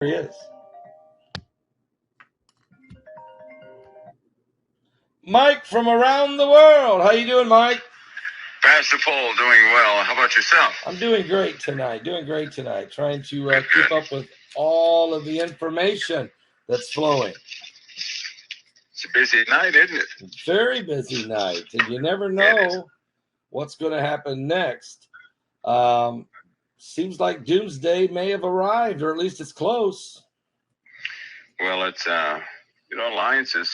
He is. Mike from around the world. How you doing, Mike? Pastor Paul, doing well. How about yourself? I'm doing great tonight. Trying to keep up with all of the information that's flowing. It's a busy night, isn't it? Very busy night, and you never know what's going to happen next. Seems like doomsday may have arrived, or at least it's close. Well, it's alliances.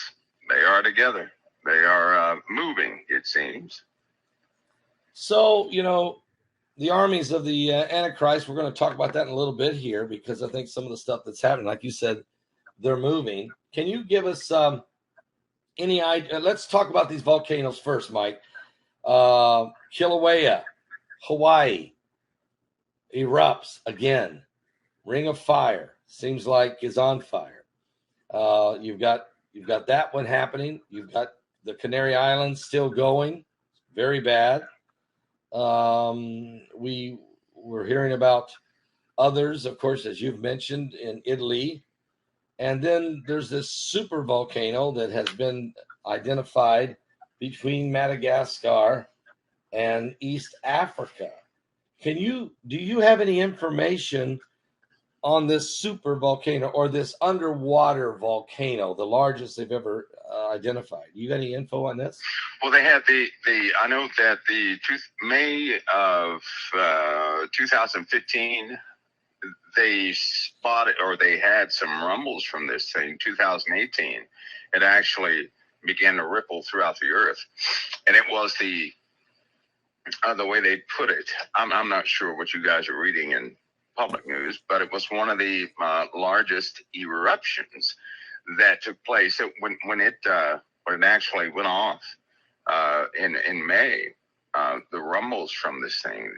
They are together. They are moving, it seems. So, the armies of the Antichrist, we're going to talk about that in a little bit here, because I think some of the stuff that's happening, like you said, they're moving. Can you give us any idea? Let's talk about these volcanoes first, Mike. Kilauea, Hawaii, erupts again. Ring of Fire seems like is on fire. You've got that one happening. You've got the Canary Islands still going, very bad. We were hearing about others, of course, as you've mentioned, in Italy. And then there's this super volcano that has been identified between Madagascar and East Africa. Do you have any information on this super volcano or this underwater volcano, the largest they've ever identified? You got any info on this? Well, they had I know that May of 2015, they spotted, or they had some rumbles from this thing. 2018, it actually began to ripple throughout the earth, and it was the way they put it. I'm not sure what you guys are reading in public news, but it was one of the largest eruptions that took place. When it actually went off in May, the rumbles from this thing,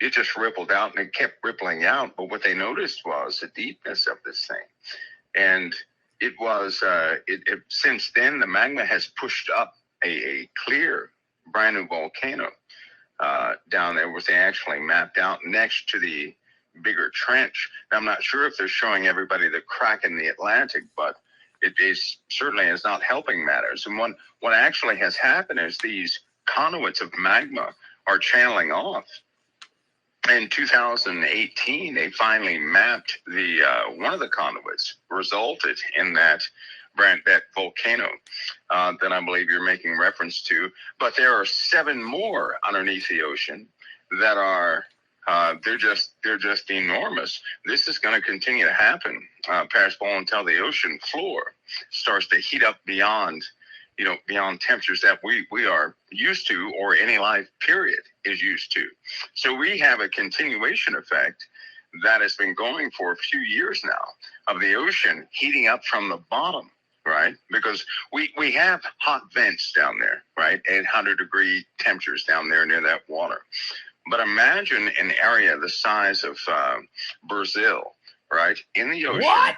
it just rippled out, and it kept rippling out. But what they noticed was the deepness of this thing, and it was since then the magma has pushed up a clear, brand new volcano down there, which they actually mapped out next to the bigger trench. Now, I'm not sure if they're showing everybody the crack in the Atlantic, but it certainly is not helping matters. And what actually has happened is these conduits of magma are channeling off. In 2018, they finally mapped one of the conduits, resulted in that volcano that I believe you're making reference to. But there are 7 more underneath the ocean that are they're just enormous. This is going to continue to happen, Pastor Paul, until the ocean floor starts to heat up beyond temperatures that we are used to, or any life period is used to. So we have a continuation effect that has been going for a few years now, of the ocean heating up from the bottom, right? Because we have hot vents down there, right? 800-degree temperatures down there near that water. But imagine an area the size of Brazil, right? In the ocean,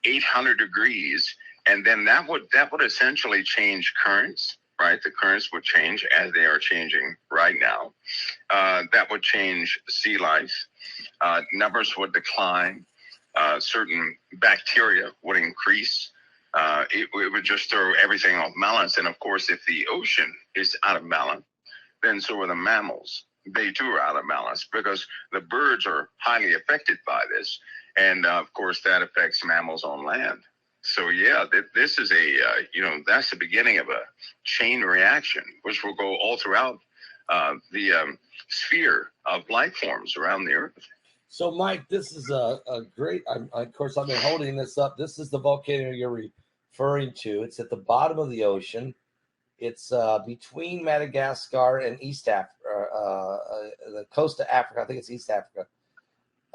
800 degrees. And then that would essentially change currents, right? The currents would change as they are changing right now. That would change sea life. Numbers would decline. Certain bacteria would increase. It would just throw everything off balance. And of course, if the ocean is out of balance, then so are the mammals. They too are out of balance, because the birds are highly affected by this. And of course, that affects mammals on land. So yeah, this is that's the beginning of a chain reaction, which will go all throughout the sphere of life forms around the earth. So, Mike, this is a great. Of course, I've been holding this up. This is the volcano you're referring to. It's at the bottom of the ocean. It's between Madagascar and East Africa, the coast of Africa. I think it's East Africa.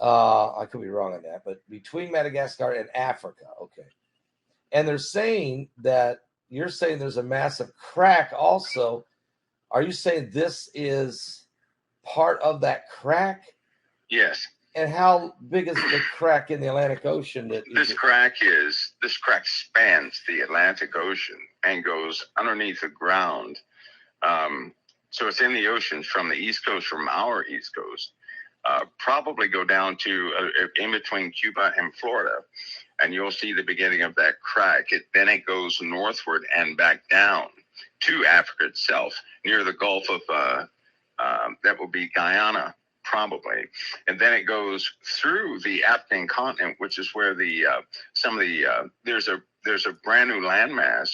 I could be wrong on that, but between Madagascar and Africa. Okay. And they're saying that you're saying there's a massive crack also. Are you saying this is part of that crack? Yes. And how big is the crack in the Atlantic Ocean? This crack spans the Atlantic Ocean and goes underneath the ground. So it's in the ocean from the East Coast, from our East Coast, probably go down to in between Cuba and Florida, and you'll see the beginning of that crack. Then it goes northward and back down to Africa itself, near the Gulf of that will be Guyana, probably, and then it goes through the African continent, which is where the there's a brand new landmass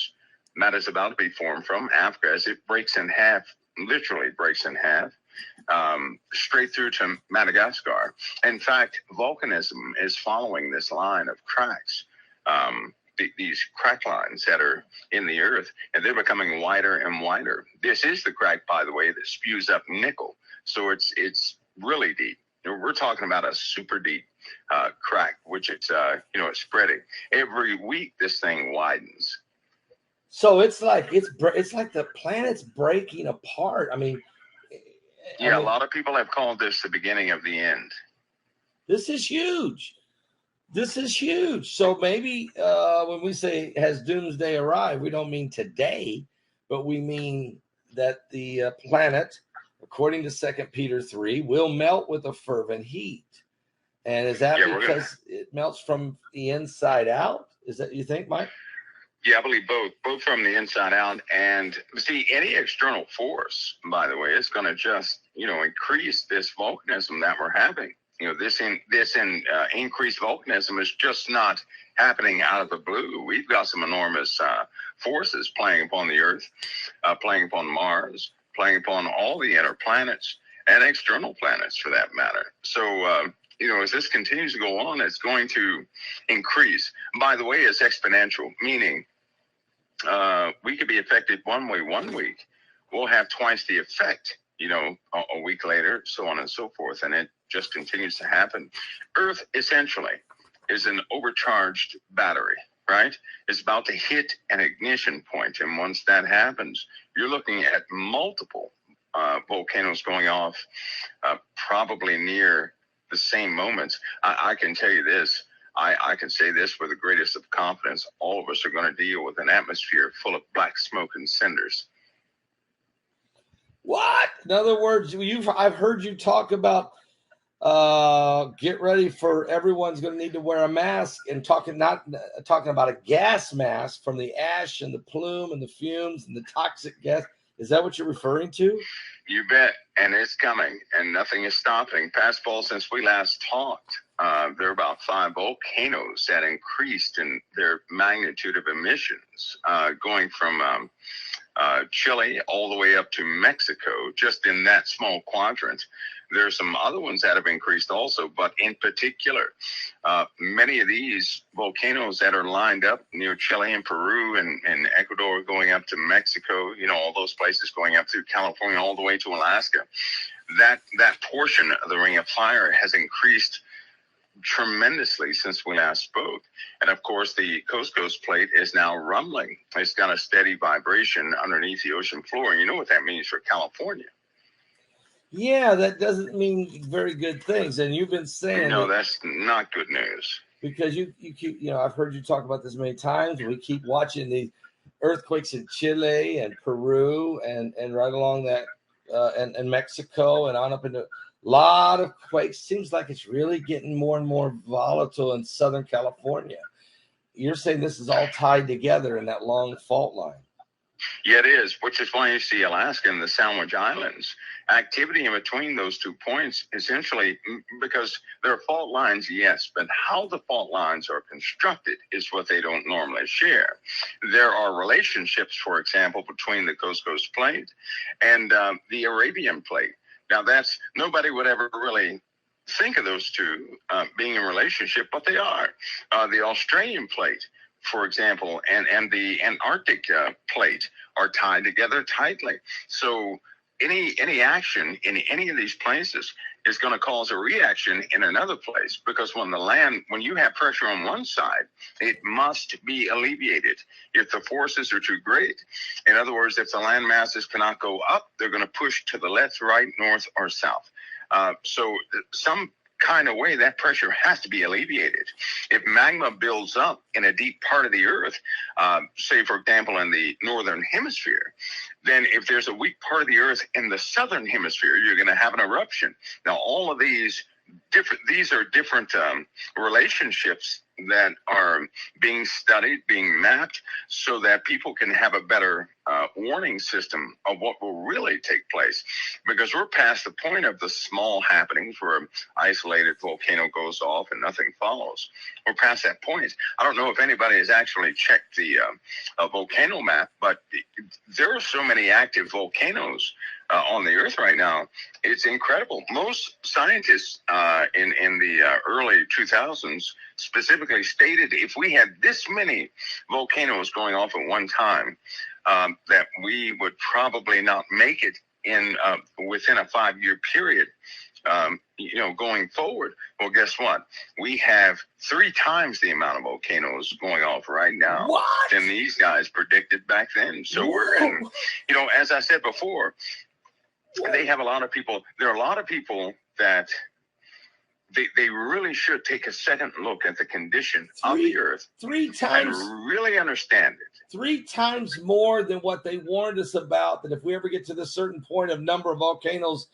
that is about to be formed from Africa as it breaks in half, literally breaks in half, straight through to Madagascar. In fact, volcanism is following this line of cracks, these crack lines that are in the earth, and they're becoming wider and wider. This is the crack, by the way, that spews up nickel. So it's really deep. We're talking about a super deep crack, which it's spreading. Every week, this thing widens. So it's like the planet's breaking apart. A lot of people have called this the beginning of the end. This is huge. So maybe when we say has doomsday arrived, we don't mean today, but we mean that the planet, according to 2 Peter 3, will melt with a fervent heat. And is that because it melts from the inside out? Is that, you think, Mike? Yeah, I believe both from the inside out. And see, any external force, by the way, is going to just, increase this volcanism that we're having. This increased volcanism is just not happening out of the blue. We've got some enormous forces playing upon the Earth, playing upon Mars, playing upon all the inner planets and external planets for that matter. So, as this continues to go on, it's going to increase. By the way, it's exponential, meaning we could be affected one way 1 week. We'll have twice the effect, a week later, so on and so forth. And it just continues to happen. Earth essentially is an overcharged battery, right? It's about to hit an ignition point. And once that happens, you're looking at multiple volcanoes going off, probably near the same moments. I can tell you this. I can say this with the greatest of confidence. All of us are going to deal with an atmosphere full of black smoke and cinders. What? In other words, I've heard you talk about get ready for everyone's going to need to wear a mask, and not talking about a gas mask from the ash and the plume and the fumes and the toxic gas. Is that what you're referring to? You bet. And it's coming, and nothing is stopping. Past fall, since we last talked, there are about 5 volcanoes that increased in their magnitude of emissions, going from Chile all the way up to Mexico, just in that small quadrant. There are some other ones that have increased also, but in particular, many of these volcanoes that are lined up near Chile and Peru and Ecuador, going up to Mexico, all those places going up through California all the way to Alaska, that portion of the Ring of Fire has increased tremendously since we last spoke. And of course, the Coast Plate is now rumbling. It's got a steady vibration underneath the ocean floor. And you know what that means for California. Yeah, that doesn't mean very good things. And you've been saying that's not good news. Because you keep, I've heard you talk about this many times. We keep watching the earthquakes in Chile and Peru and right along that and Mexico and on up into a lot of quakes. Seems like it's really getting more and more volatile in Southern California. You're saying this is all tied together in that long fault line. Yeah, it is, which is why you see Alaska and the Sandwich Islands. Activity in between those 2 points, essentially, because there are fault lines, yes, but how the fault lines are constructed is what they don't normally share. There are relationships, for example, between the Coast Plate and the Arabian Plate. Now, nobody would ever really think of those two being in relationship, but they are. The Australian Plate, for example, and the Antarctic plate are tied together tightly. So any action in any of these places is going to cause a reaction in another place, because when you have pressure on one side, it must be alleviated if the forces are too great. In other words, if the land masses cannot go up, they're going to push to the left, right, north, or south. So some kind of way that pressure has to be alleviated. If magma builds up in a deep part of the earth, say for example in the northern hemisphere, then if there's a weak part of the Earth in the southern hemisphere, you're going to have an eruption. Now, all of these are different relationships that are being studied, being mapped, so that people can have a better warning system of what will really take place. Because we're past the point of the small happenings where an isolated volcano goes off and nothing follows. We're past that point. I don't know if anybody has actually checked the volcano map, but there are so many active volcanoes on the Earth right now. It's incredible. Most scientists in the early 2000s specifically stated if we had this many volcanoes going off at one time, that we would probably not make it in within a 5-year period. Going forward. Well, guess what? We have 3 times the amount of volcanoes going off right now than these guys predicted back then. So we're in, as I said before, they have a lot of people. There are a lot of people that they really should take a second look at the condition of the Earth 3 times and really understand it. 3 times more than what they warned us about, that if we ever get to this certain point of number of volcanoes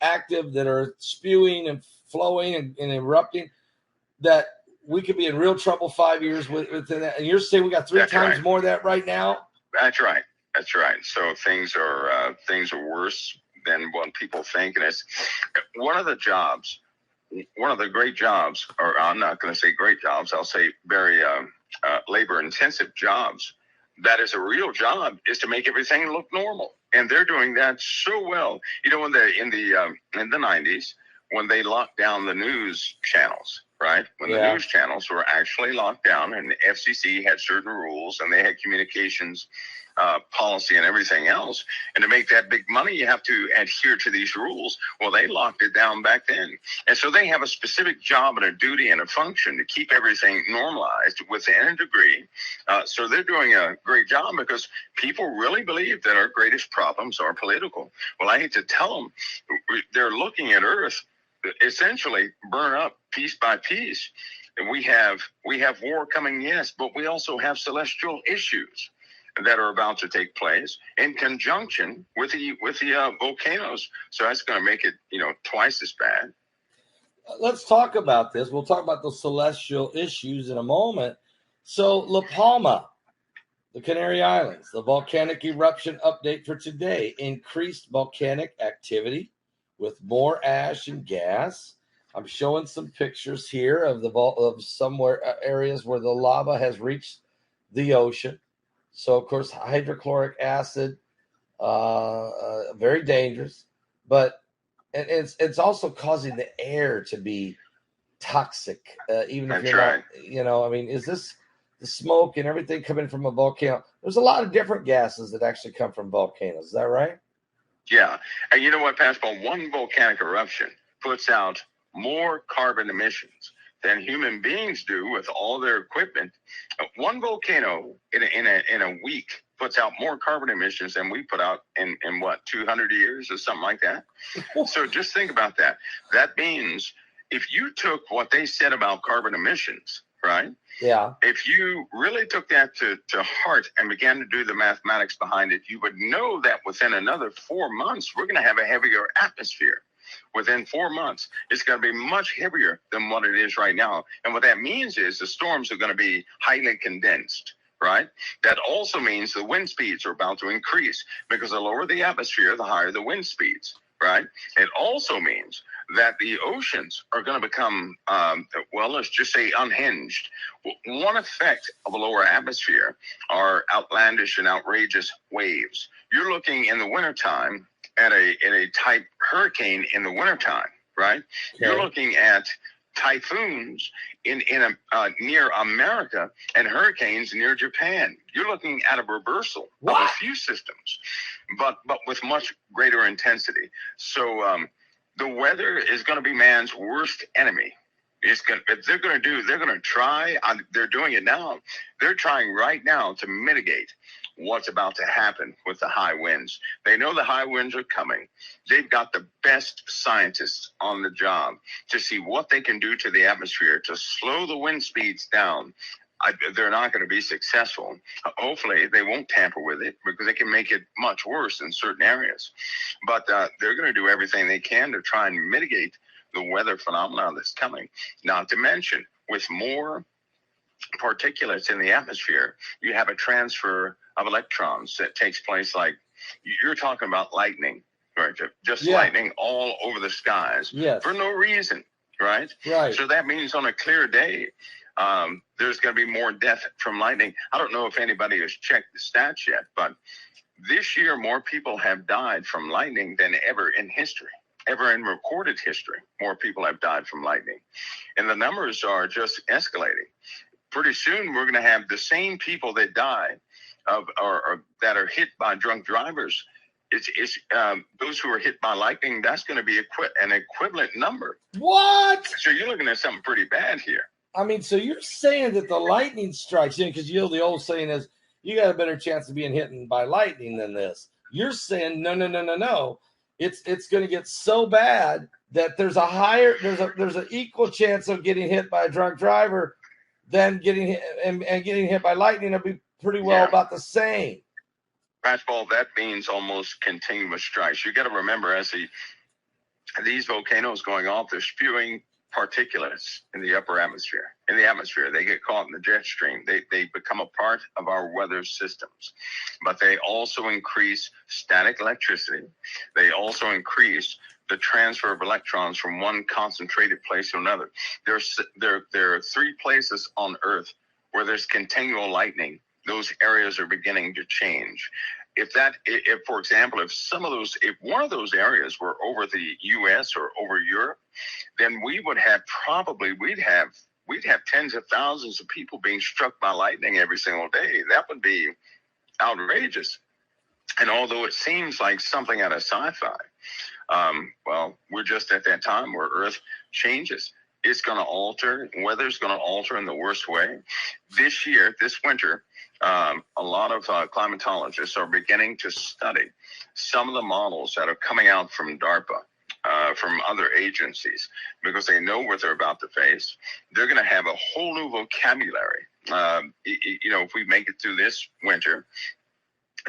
active that are spewing and flowing and erupting, that we could be in real trouble 5 years within that. And you're saying we got 3 times more of that right now? That's right. So things are worse than what people think. And it's one of the great jobs, or I'm not going to say great jobs, I'll say very labor-intensive jobs. That is a real job, is to make everything look normal. And they're doing that so well. In the 90s, when they locked down the news channels, right? When the news channels were actually locked down, and the FCC had certain rules, and they had communications policy and everything else. And to make that big money, you have to adhere to these rules. Well, they locked it down back then. And so they have a specific job and a duty and a function to keep everything normalized within a degree. So they're doing a great job, because people really believe that our greatest problems are political. Well, I hate to tell them, they're looking at Earth essentially burn up piece by piece. And we have war coming, yes, but we also have celestial issues that are about to take place in conjunction with the volcanoes. So that's going to make it, twice as bad. Let's talk about this. We'll talk about the celestial issues in a moment. So La Palma, the Canary Islands, the volcanic eruption update for today: increased volcanic activity with more ash and gas. I'm showing some pictures here of somewhere areas where the lava has reached the ocean. So, of course, hydrochloric acid, very dangerous, but it's also causing the air to be toxic, even if you're not, is this the smoke and everything coming from a volcano? There's a lot of different gases that actually come from volcanoes. Is that right? Yeah. And you know what, Pascal? One volcanic eruption puts out more carbon emissions than human beings do with all their equipment. One volcano in a week puts out more carbon emissions than we put out in 200 years or something like that. So just think about that. That means if you took what they said about carbon emissions, right? Yeah. If you really took that to heart and began to do the mathematics behind it, you would know that within another 4 months, we're going to have a heavier atmosphere. Within 4 months, it's going to be much heavier than what it is right now. And what that means is the storms are going to be highly condensed, right? That also means the wind speeds are about to increase, because the lower the atmosphere, the higher the wind speeds, right? It also means that the oceans are going to become, let's just say unhinged. One effect of a lower atmosphere are outlandish and outrageous waves. You're looking in the wintertime at a type hurricane in the wintertime, right? Okay. You're looking at typhoons in near America and hurricanes near Japan. You're looking at a reversal of a few systems, but with much greater intensity. So the weather is going to be man's worst enemy. They're going to try. They're doing it now. They're trying right now to mitigate what's about to happen with the high winds. They know the high winds are coming. They've got the best scientists on the job to see what they can do to the atmosphere to slow the wind speeds down they're not going to be successful. Hopefully, they won't tamper with it because they can make it much worse in certain areas. But they're going to do everything they can to try and mitigate the weather phenomenon that's coming. Not to mention, with more particulates in the atmosphere, you have a transfer of electrons that takes place. Like you're talking about lightning, right? Just lightning all over the skies for no reason, right? Right. So that means on a clear day, there's going to be more death from lightning. I don't know if anybody has checked the stats yet, but this year more people have died from lightning than ever in history. Ever in recorded history, more people have died from lightning. And the numbers are just escalating. Pretty soon, we're going to have the same people that die or that are hit by drunk drivers. It's those who are hit by lightning, that's going to be an equivalent number. What? So you're looking at something pretty bad here. I mean, so you're saying that the lightning strikes, because the old saying is, you got a better chance of being hit by lightning than this. You're saying, no. It's going to get so bad that there's an equal chance of getting hit by a drunk driver than getting hit and getting hit by lightning. It'll be pretty well about the same. Fastball, that means almost continuous strikes. You got to remember, as these volcanoes going off, they're spewing particulates in the upper atmosphere. In the atmosphere, they get caught in the jet stream. They become a part of our weather systems. But they also increase static electricity. They also increase the transfer of electrons from one concentrated place to another. There are 3 places on Earth where there's continual lightning. Those areas are beginning to change. If for example, if one of those areas were over the U.S. or over Europe, then we'd have tens of thousands of people being struck by lightning every single day. That would be outrageous. And although it seems like something out of sci-fi, well, we're just at that time where Earth changes. It's going to alter. Weather's going to alter in the worst way. This winter, a lot of climatologists are beginning to study some of the models that are coming out from DARPA, from other agencies, because they know what they're about to face. They're going to have a whole new vocabulary. If we make it through this winter,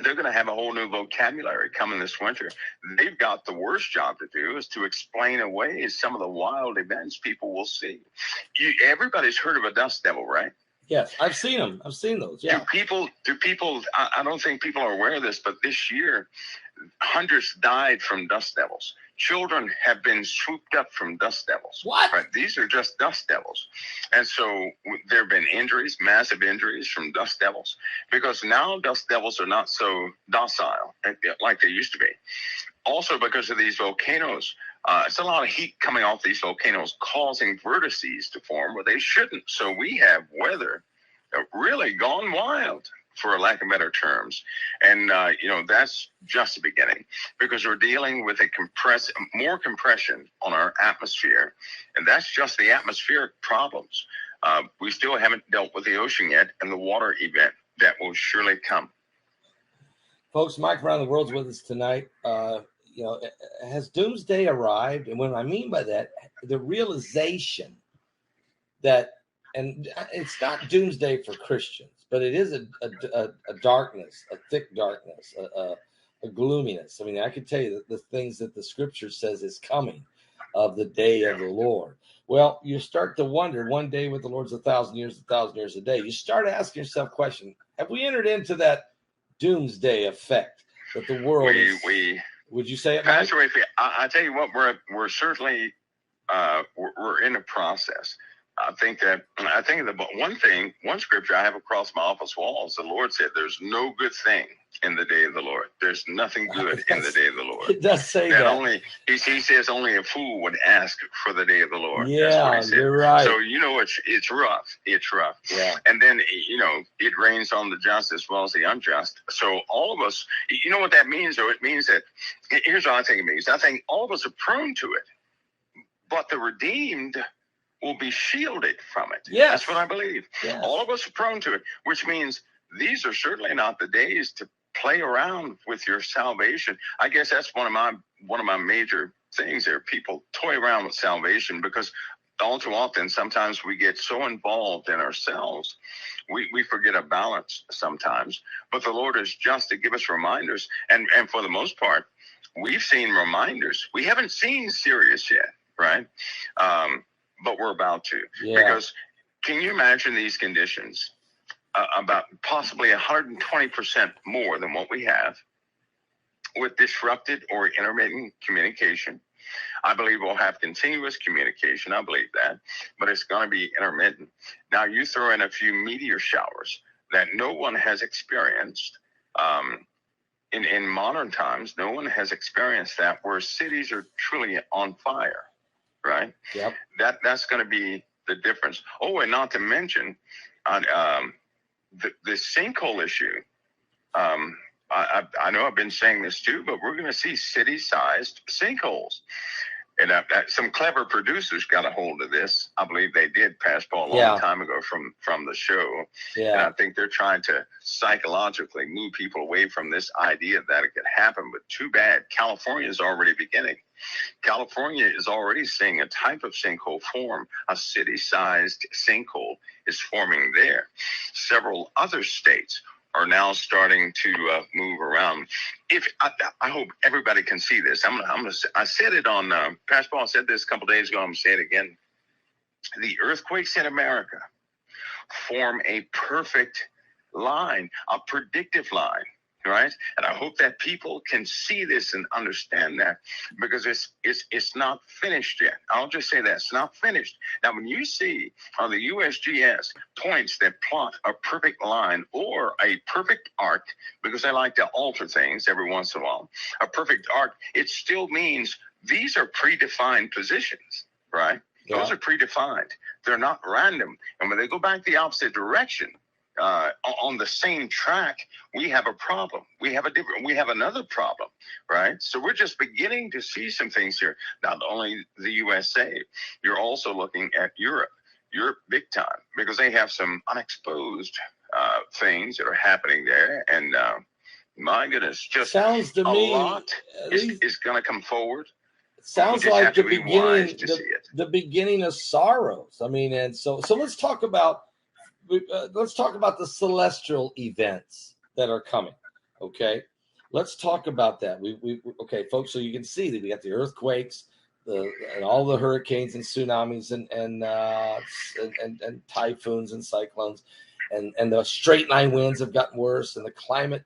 they're going to have a whole new vocabulary coming this winter. They've got the worst job to do is to explain away some of the wild events people will see. Everybody's heard of a dust devil, right? Yes, I've seen them. I've seen those. Yeah. Do people? I don't think people are aware of this, but this year, hundreds died from dust devils. Children have been swooped up from dust devils. What? Right? These are just dust devils. And so there have been injuries, massive injuries from dust devils, because now dust devils are not so docile like they used to be. Also because of these volcanoes. It's a lot of heat coming off these volcanoes causing vortices to form where they shouldn't. So we have weather really gone wild, for lack of better terms. And, that's just the beginning, because we're dealing with more compression on our atmosphere. And that's just the atmospheric problems. We still haven't dealt with the ocean yet and the water event that will surely come. Folks, Mike Around the World's with us tonight. Has doomsday arrived? And what I mean by that, the realization that, and it's not doomsday for Christians, but it is a darkness, a thick darkness, a gloominess. I mean, I could tell you the things that the scripture says is coming of the day of the Lord. Well, you start to wonder, one day with the Lord's 1,000 years, 1,000 years a day. You start asking yourself a question: have we entered into that doomsday effect that the world would you say it, Mike? Pastor Rafe, I tell you what, we're certainly we're in a process. I think the one scripture I have across my office walls, the Lord said, "There's no good thing in the day of the Lord. There's nothing good in the day of the Lord." It does say that. He says only a fool would ask for the day of the Lord. Yeah, you're right. So it's rough. It's rough. Yeah. And then it rains on the just as well as the unjust. So all of us, you know what that means? Though it means that, here's what I think it means. I think all of us are prone to it, but the redeemed will be shielded from it. Yes. That's what I believe. Yes. All of us are prone to it, which means these are certainly not the days to play around with your salvation. I guess that's one of my major things there. People toy around with salvation because all too often, sometimes we get so involved in ourselves, we forget a balance sometimes. But the Lord is just to give us reminders. And for the most part, we've seen reminders. We haven't seen Sirius yet, right? But we're about to. Yeah. Because can you imagine these conditions? About possibly 120% more than what we have with disrupted or intermittent communication. I believe we'll have continuous communication. I believe that, but it's going to be intermittent. Now you throw in a few meteor showers that no one has experienced in modern times. No one has experienced that, where cities are truly on fire, right? Yep. That's going to be the difference. Oh, and not to mention the sinkhole issue. I know I've been saying this too, but we're going to see city-sized sinkholes. And some clever producers got a hold of this. I believe they did, Pascal, a long time ago from the show. Yeah. And I think they're trying to psychologically move people away from this idea that it could happen. But too bad. California is already beginning. California is already seeing a type of sinkhole form. A city-sized sinkhole is forming there. Several other states are now starting to move around. I hope everybody can see this. I said it on Pascal said this a couple days ago. I'm gonna say it again. The earthquakes in America form a perfect line, a predictive line, right? And I hope that people can see this and understand that, because it's not finished yet. I'll just say that it's not finished. Now, when you see on the USGS points that plot a perfect line or a perfect arc, because they like to alter things every once in a while, a perfect arc, it still means these are predefined positions, right? Yeah. Those are predefined. They're not random. And when they go back the opposite direction, on the same track, we have a problem. We have another problem, right? So we're just beginning to see some things here. Not only the USA, you're also looking at Europe big time, because they have some unexposed things that are happening there. And my goodness, just sounds to me, lot is going to come forward. Sounds like the beginning of sorrows. I mean, and so let's talk about the celestial events that are coming. Okay, let's talk about that. Okay, folks. So you can see that we got the earthquakes, and all the hurricanes and tsunamis and typhoons and cyclones, and the straight line winds have gotten worse, and the climate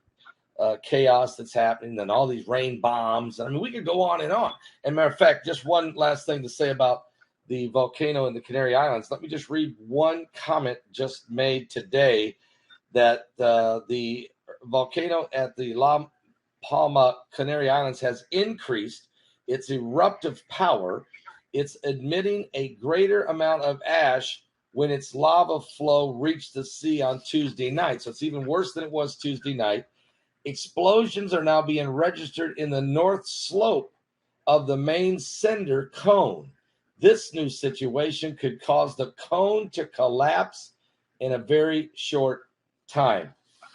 chaos that's happening, and all these rain bombs. I mean, we could go on and on. And matter of fact, just one last thing to say about the volcano in the Canary Islands. Let me just read one comment just made today, that the volcano at the La Palma Canary Islands has increased its eruptive power. It's emitting a greater amount of ash when its lava flow reached the sea on Tuesday night. So it's even worse than it was Tuesday night. Explosions are now being registered in the north slope of the main cinder cone. This new situation could cause the cone to collapse in a very short time.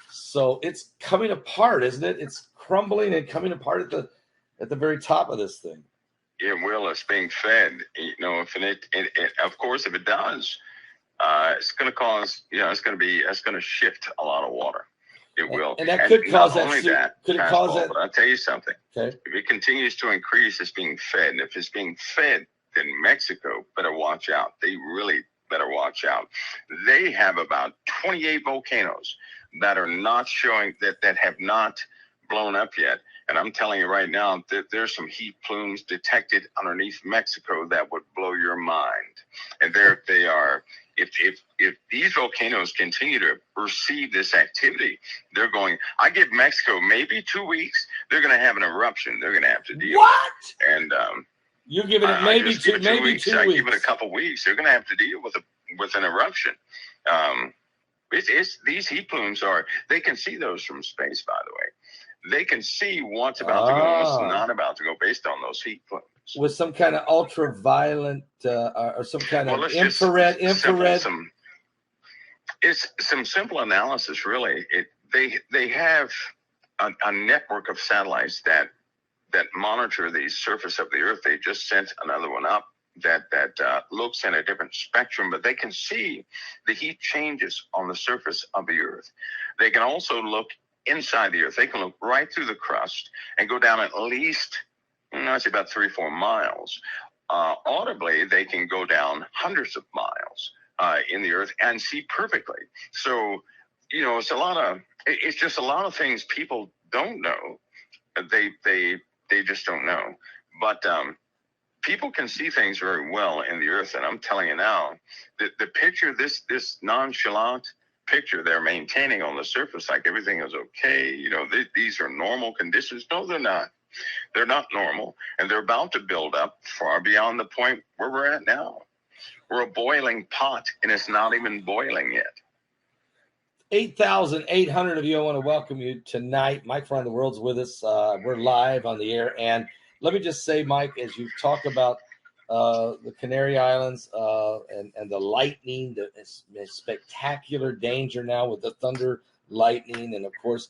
So it's coming apart, isn't it? It's crumbling and coming apart at the very top of this thing. It will. It's being fed. You know, if it of course, if it does, it's going to cause. It's going to shift a lot of water. It will, and that could cause that. Could it cause that? But I'll tell you something. Okay. If it continues to increase, it's being fed. And if it's being fed, then Mexico better watch out. They really better watch out. They have about 28 volcanoes that are not showing that have not blown up yet. And I'm telling you right now that there's some heat plumes detected underneath Mexico that would blow your mind. And they are. If these volcanoes continue to receive this activity, they're going. I give Mexico maybe 2 weeks. They're going to have an eruption. They're going to have to deal. What? And you're giving it maybe 2 weeks. I give it a couple weeks. They're going to have to deal with an eruption. It's these heat plumes are. They can see those from space, by the way. They can see what's about to go and what's not about to go based on those heat plumes. With some kind of ultraviolet or some kind of infrared. It's some simple analysis, really. They have a network of satellites that monitor the surface of the Earth. They just sent another one up that looks in a different spectrum, but they can see the heat changes on the surface of the Earth. They can also look inside the Earth. They can look right through the crust and go down at least, I'd say about 3 or 4 miles. Audibly, they can go down hundreds of miles in the Earth and see perfectly. So, it's just a lot of things people don't know. They just don't know. But people can see things very well in the Earth, and I'm telling you now, the picture, this nonchalant picture they're maintaining on the surface, like everything is okay, these are normal conditions. No, they're not. They're not normal, and they're about to build up far beyond the point where we're at now. We're a boiling pot, and it's not even boiling yet. 8,800 of you. I want to welcome you tonight. Mike from the World's with us. We're live on the air, and let me just say, Mike, as you talk about the Canary Islands and the lightning, the spectacular danger now with the thunder, lightning, and of course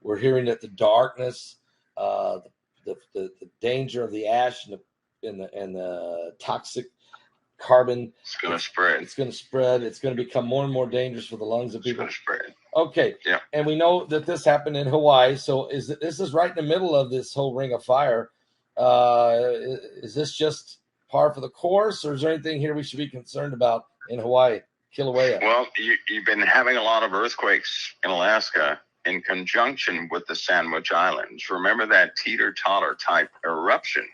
we're hearing that the darkness, the danger of the ash and the toxic carbon. It's going to spread. It's going to spread. It's going to become more and more dangerous for the lungs of people. It's going to spread. Okay. Yeah. And we know that this happened in Hawaii. So this is right in the middle of this whole ring of fire. Is this just par for the course, or is there anything here we should be concerned about in Hawaii, Kilauea? Well, you've been having a lot of earthquakes in Alaska in conjunction with the Sandwich Islands. Remember that teeter-totter type eruption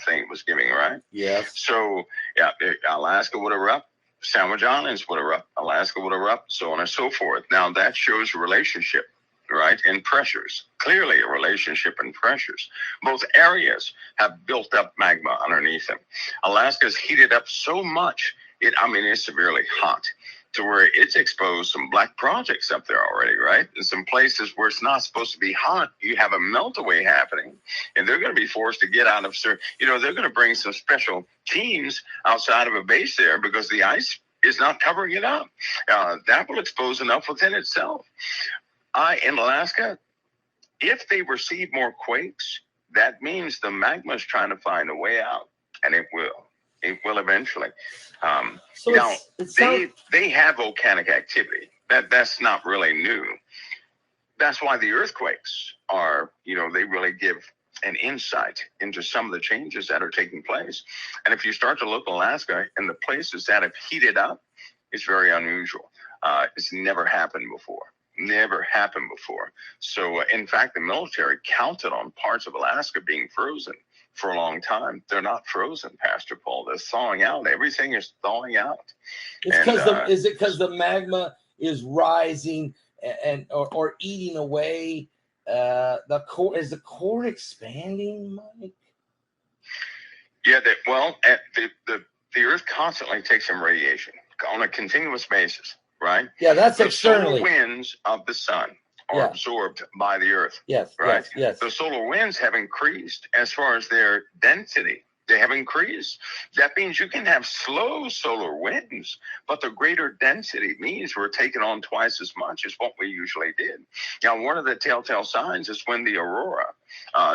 thing it was giving, right? Yes. So, yeah, Alaska would erupt, Sandwich Islands would erupt, Alaska would erupt, so on and so forth. Now, that shows a relationship, right, in pressures. Clearly a relationship in pressures. Both areas have built up magma underneath them. Alaska's heated up so much, it's severely hot, to where it's exposed some black projects up there already, right? In some places where it's not supposed to be hot, you have a meltaway happening, and they're going to be forced to get out of, they're going to bring some special teams outside of a base there because the ice is not covering it up. That will expose enough within itself. In Alaska, if they receive more quakes, that means the magma is trying to find a way out, and it will. It will eventually. So now, they have volcanic activity. That's not really new. That's why the earthquakes are, they really give an insight into some of the changes that are taking place. And if you start to look at Alaska and the places that have heated up, it's very unusual. It's never happened before. Never happened before. So, in fact, the military counted on parts of Alaska being frozen for a long time. They're not frozen, Pastor Paul. They're thawing out. Everything is thawing out. Is it because the magma is rising or eating away the core? Is the core expanding, Mike? Yeah. The Earth constantly takes in radiation on a continuous basis, right? Yeah, that's externally. The solar winds of the sun are absorbed by the Earth. Yes, right? Yes. The solar winds have increased as far as their density. They have increased. That means you can have slow solar winds, but the greater density means we're taking on twice as much as what we usually did. Now, one of the telltale signs is when the aurora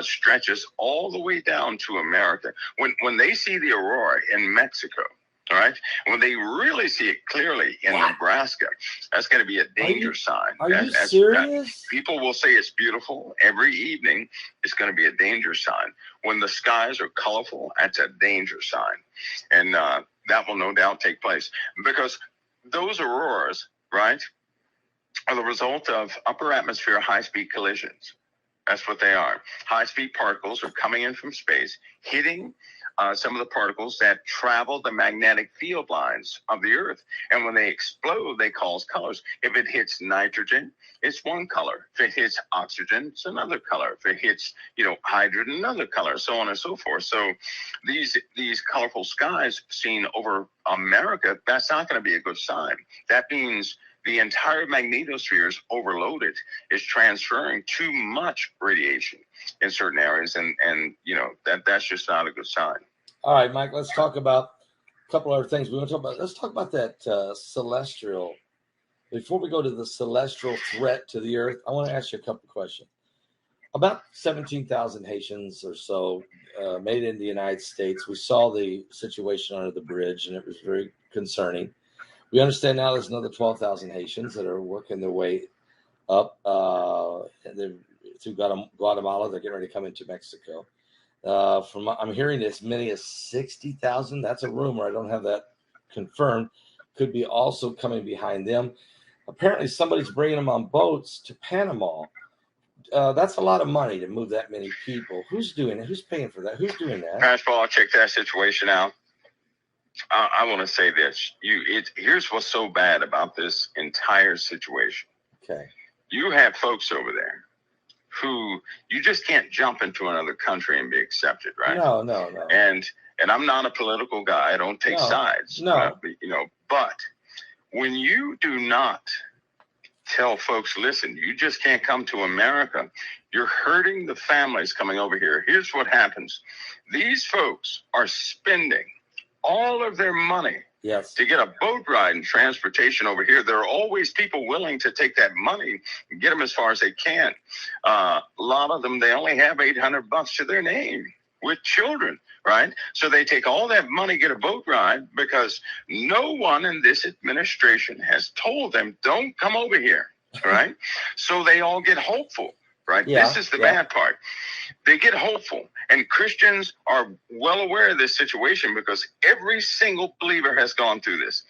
stretches all the way down to America. When they see the aurora in Mexico, all right, when they really see it clearly in Nebraska, that's going to be a danger sign. Are you serious? People will say it's beautiful every evening. It's going to be a danger sign. When the skies are colorful, that's a danger sign. And that will no doubt take place because those auroras, right, are the result of upper atmosphere high-speed collisions. That's what they are. High-speed particles are coming in from space, hitting some of the particles that travel the magnetic field lines of the Earth. And when they explode, they cause colors. If it hits nitrogen, it's one color. If it hits oxygen, it's another color. If it hits, hydrogen, another color, so on and so forth. So these colorful skies seen over America, that's not going to be a good sign. That means the entire magnetosphere is overloaded, is transferring too much radiation in certain areas, and that's just not a good sign. All right, Mike, let's talk about a couple other things we want to talk about. Let's talk about that celestial. Before we go to the celestial threat to the Earth, I want to ask you a couple questions. about 17,000 Haitians or so made it in the United States. We saw the situation under the bridge, and it was very concerning. We understand now there's another 12,000 Haitians that are working their way up through Guatemala. They're getting ready to come into Mexico. I'm hearing as many as 60,000. That's a rumor. I don't have that confirmed. Could be also coming behind them. Apparently, somebody's bringing them on boats to Panama. That's a lot of money to move that many people. Who's doing it? Who's paying for that? Who's doing that? Pastor Paul, check that situation out. I want to say this. Here's what's so bad about this entire situation. Okay. You have folks over there who you just can't jump into another country and be accepted, right? No. And I'm not a political guy. I don't take sides. No. But when you do not tell folks, listen, you just can't come to America, you're hurting the families coming over here. Here's what happens. These folks are spending all of their money to get a boat ride and transportation over here. There are always people willing to take that money and get them as far as they can. A lot of them, they only have $800 to their name with children, right? So they take all that money, get a boat ride, because no one in this administration has told them, don't come over here, right? So they all get hopeful, right? This is the bad part. They get hopeful, and Christians are well aware of this situation because every single believer has gone through this.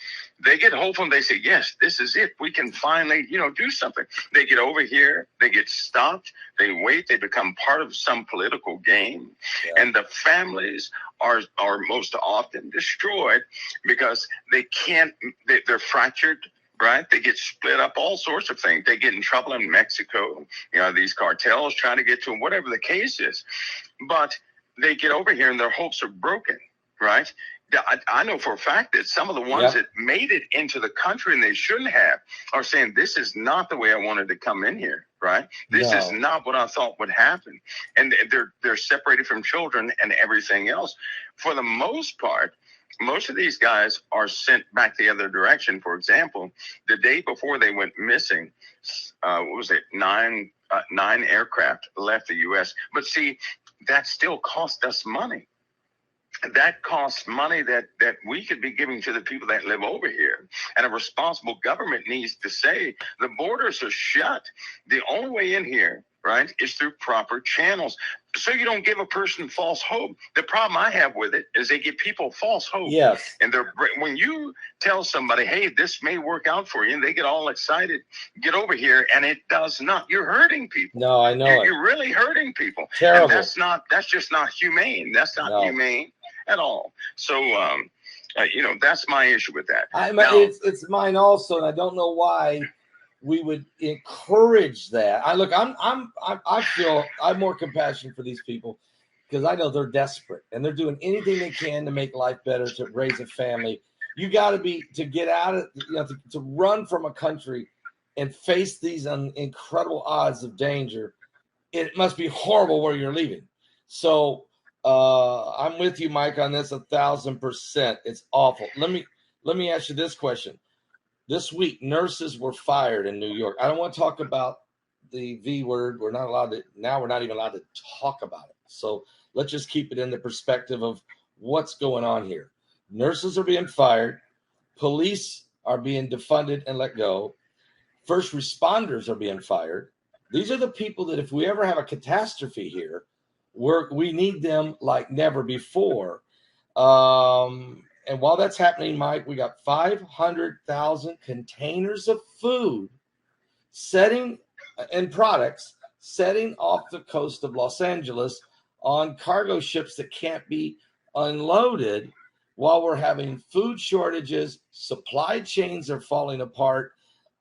They get hopeful and they say, yes, this is it. We can finally, do something. They get over here, they get stopped, they wait, they become part of some political game, and the families are most often destroyed because they're fractured. Right? They get split up, all sorts of things. They get in trouble in Mexico. These cartels trying to get to them, whatever the case is. But they get over here and their hopes are broken, right? I know for a fact that some of the ones that made it into the country and they shouldn't have are saying, this is not the way I wanted to come in here, right? This is not what I thought would happen. And they're separated from children and everything else. For the most part, most of these guys are sent back the other direction. For example, the day before they went missing, nine aircraft left the U.S. But see, that still cost us money. That costs money that we could be giving to the people that live over here. And a responsible government needs to say, the borders are shut. The only way in here, right, is through proper channels. So you don't give a person false hope. The problem I have with it is they give people false hope. Yes. And when you tell somebody, hey, this may work out for you, and they get all excited, get over here, and it does not. You're hurting people. No, I know You're really hurting people. Terrible. And that's just not humane. That's not humane at all. So, that's my issue with that. It's mine also, and I don't know why we would encourage that. I feel I'm more compassionate for these people because I know they're desperate and they're doing anything they can to make life better, to raise a family. You got to get out of, to run from a country and face these incredible odds of danger. It must be horrible where you're leaving. So I'm with you, Mike, on this 1,000%. It's awful. Let me ask you this question. This week, nurses were fired in New York. I don't want to talk about the V word. We're not even allowed to talk about it. So let's just keep it in the perspective of what's going on here. Nurses are being fired. Police are being defunded and let go. First responders are being fired. These are the people that if we ever have a catastrophe here, we need them like never before. And while that's happening, Mike, we got 500,000 containers of food products setting off the coast of Los Angeles on cargo ships that can't be unloaded while we're having food shortages. Supply chains are falling apart.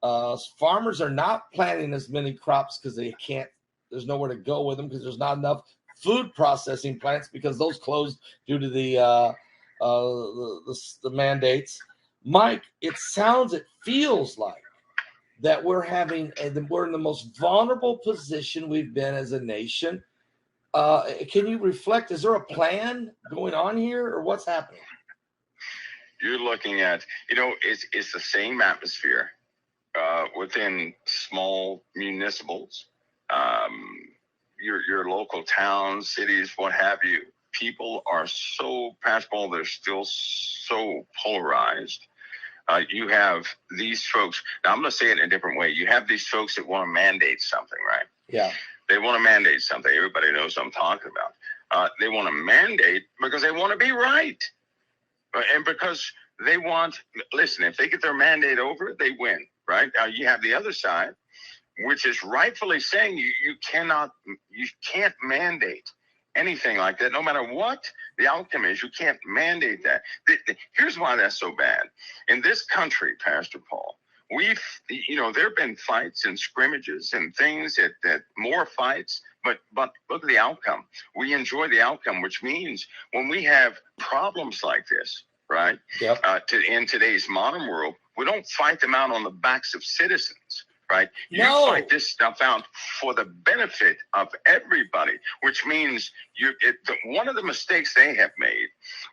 Farmers are not planting as many crops because there's nowhere to go with them because there's not enough food processing plants because those closed due to the mandates. Mike, it feels like that we're in the most vulnerable position we've been as a nation. Can you reflect? Is there a plan going on here, or what's happening? You're looking at, it's the same atmosphere within small municipals. your local towns, cities, what have you, people are so, Pastor Paul, they're still so polarized. You have these folks. Now, I'm going to say it in a different way. You have these folks that want to mandate something, right? Yeah. They want to mandate something. Everybody knows what I'm talking about. They want to mandate because they want to be right. And because they want, listen, if they get their mandate over, they win, right? You have the other side, which is rightfully saying you can't mandate anything like that. No matter what the outcome is, you can't mandate that. Here's why that's so bad. In this country, Pastor Paul, there have been fights and scrimmages and things that more fights, but look at the outcome. We enjoy the outcome, which means when we have problems like this, right? Yep. In today's modern world, we don't fight them out on the backs of citizens. Right? You No. fight this stuff out for the benefit of everybody, which means one of the mistakes they have made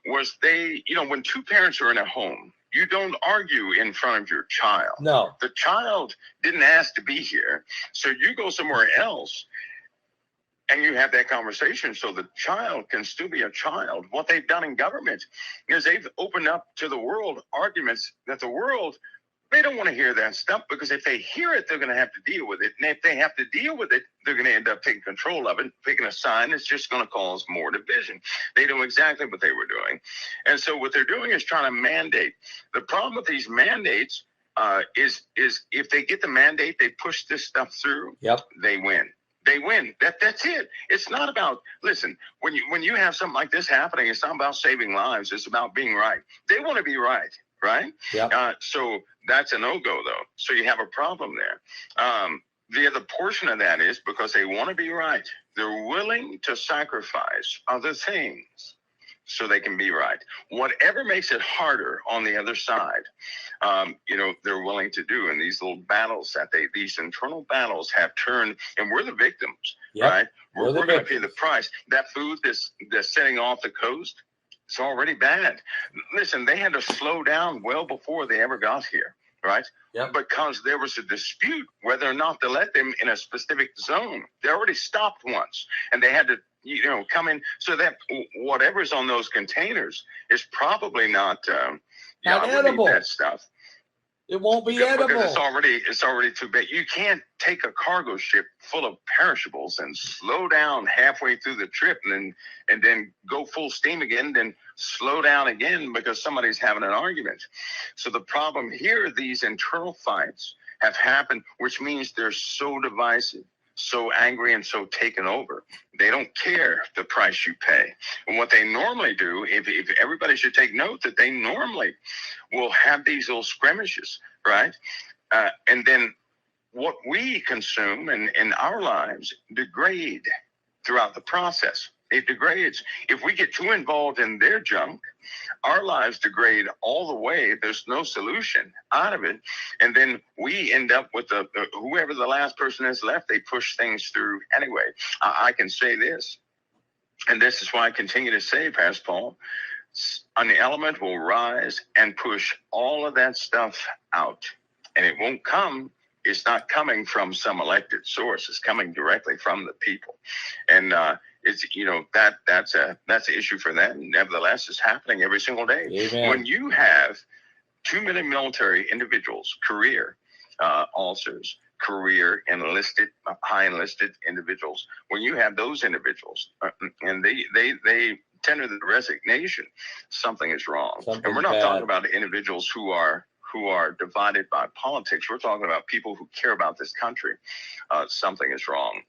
was when two parents are in a home, you don't argue in front of your child. No. The child didn't ask to be here, so you go somewhere else and you have that conversation so the child can still be a child. What they've done in government is they've opened up to the world arguments that the world, they don't want to hear that stuff, because if they hear it, they're going to have to deal with it. And if they have to deal with it, they're going to end up taking control of it, picking a side. It's just going to cause more division. They know exactly what they were doing. And so what they're doing is trying to mandate. The problem with these mandates is if they get the mandate, they push this stuff through, Yep. They win. They win. That's it. It's not about, listen, when you have something like this happening, it's not about saving lives. It's about being right. They want to be right. Right? Yeah. So that's a no-go, though. So you have a problem there. The other portion of that is because they want to be right. They're willing to sacrifice other things so they can be right. Whatever makes it harder on the other side, they're willing to do. And these little battles these internal battles have turned, and we're the victims, yep. Right? We're going to pay the price. That food that's setting off the coast, it's already bad. Listen, they had to slow down well before they ever got here, right? Yep. Because there was a dispute whether or not to let them in a specific zone. They already stopped once, and they had to, come in. So that whatever's on those containers is probably not edible. That stuff. It won't be edible. Because it's already too big. You can't take a cargo ship full of perishables and slow down halfway through the trip and then go full steam again, then slow down again because somebody's having an argument. So the problem here, these internal fights have happened, which means they're so divisive, so angry, and so taken over. They don't care the price you pay. And what they normally do, if everybody should take note that they normally will have these little skirmishes, right? And then what we consume in our lives degrade throughout the process. It degrades. If we get too involved in their junk, our lives degrade all the way. There's no solution out of it. And then we end up with whoever the last person is left, they push things through anyway. I can say this, and this is why I continue to say, Pastor Paul, an element will rise and push all of that stuff out. And it won't come. It's not coming from some elected source. It's coming directly from the people. And it's that's an issue for them. Nevertheless, it's happening every single day. Amen. When you have 2 million military individuals, career officers, career enlisted, high enlisted individuals, when you have those individuals and they tender the resignation, something is wrong. And we're not talking about individuals who are divided by politics. We're talking about people who care about this country. Something is wrong.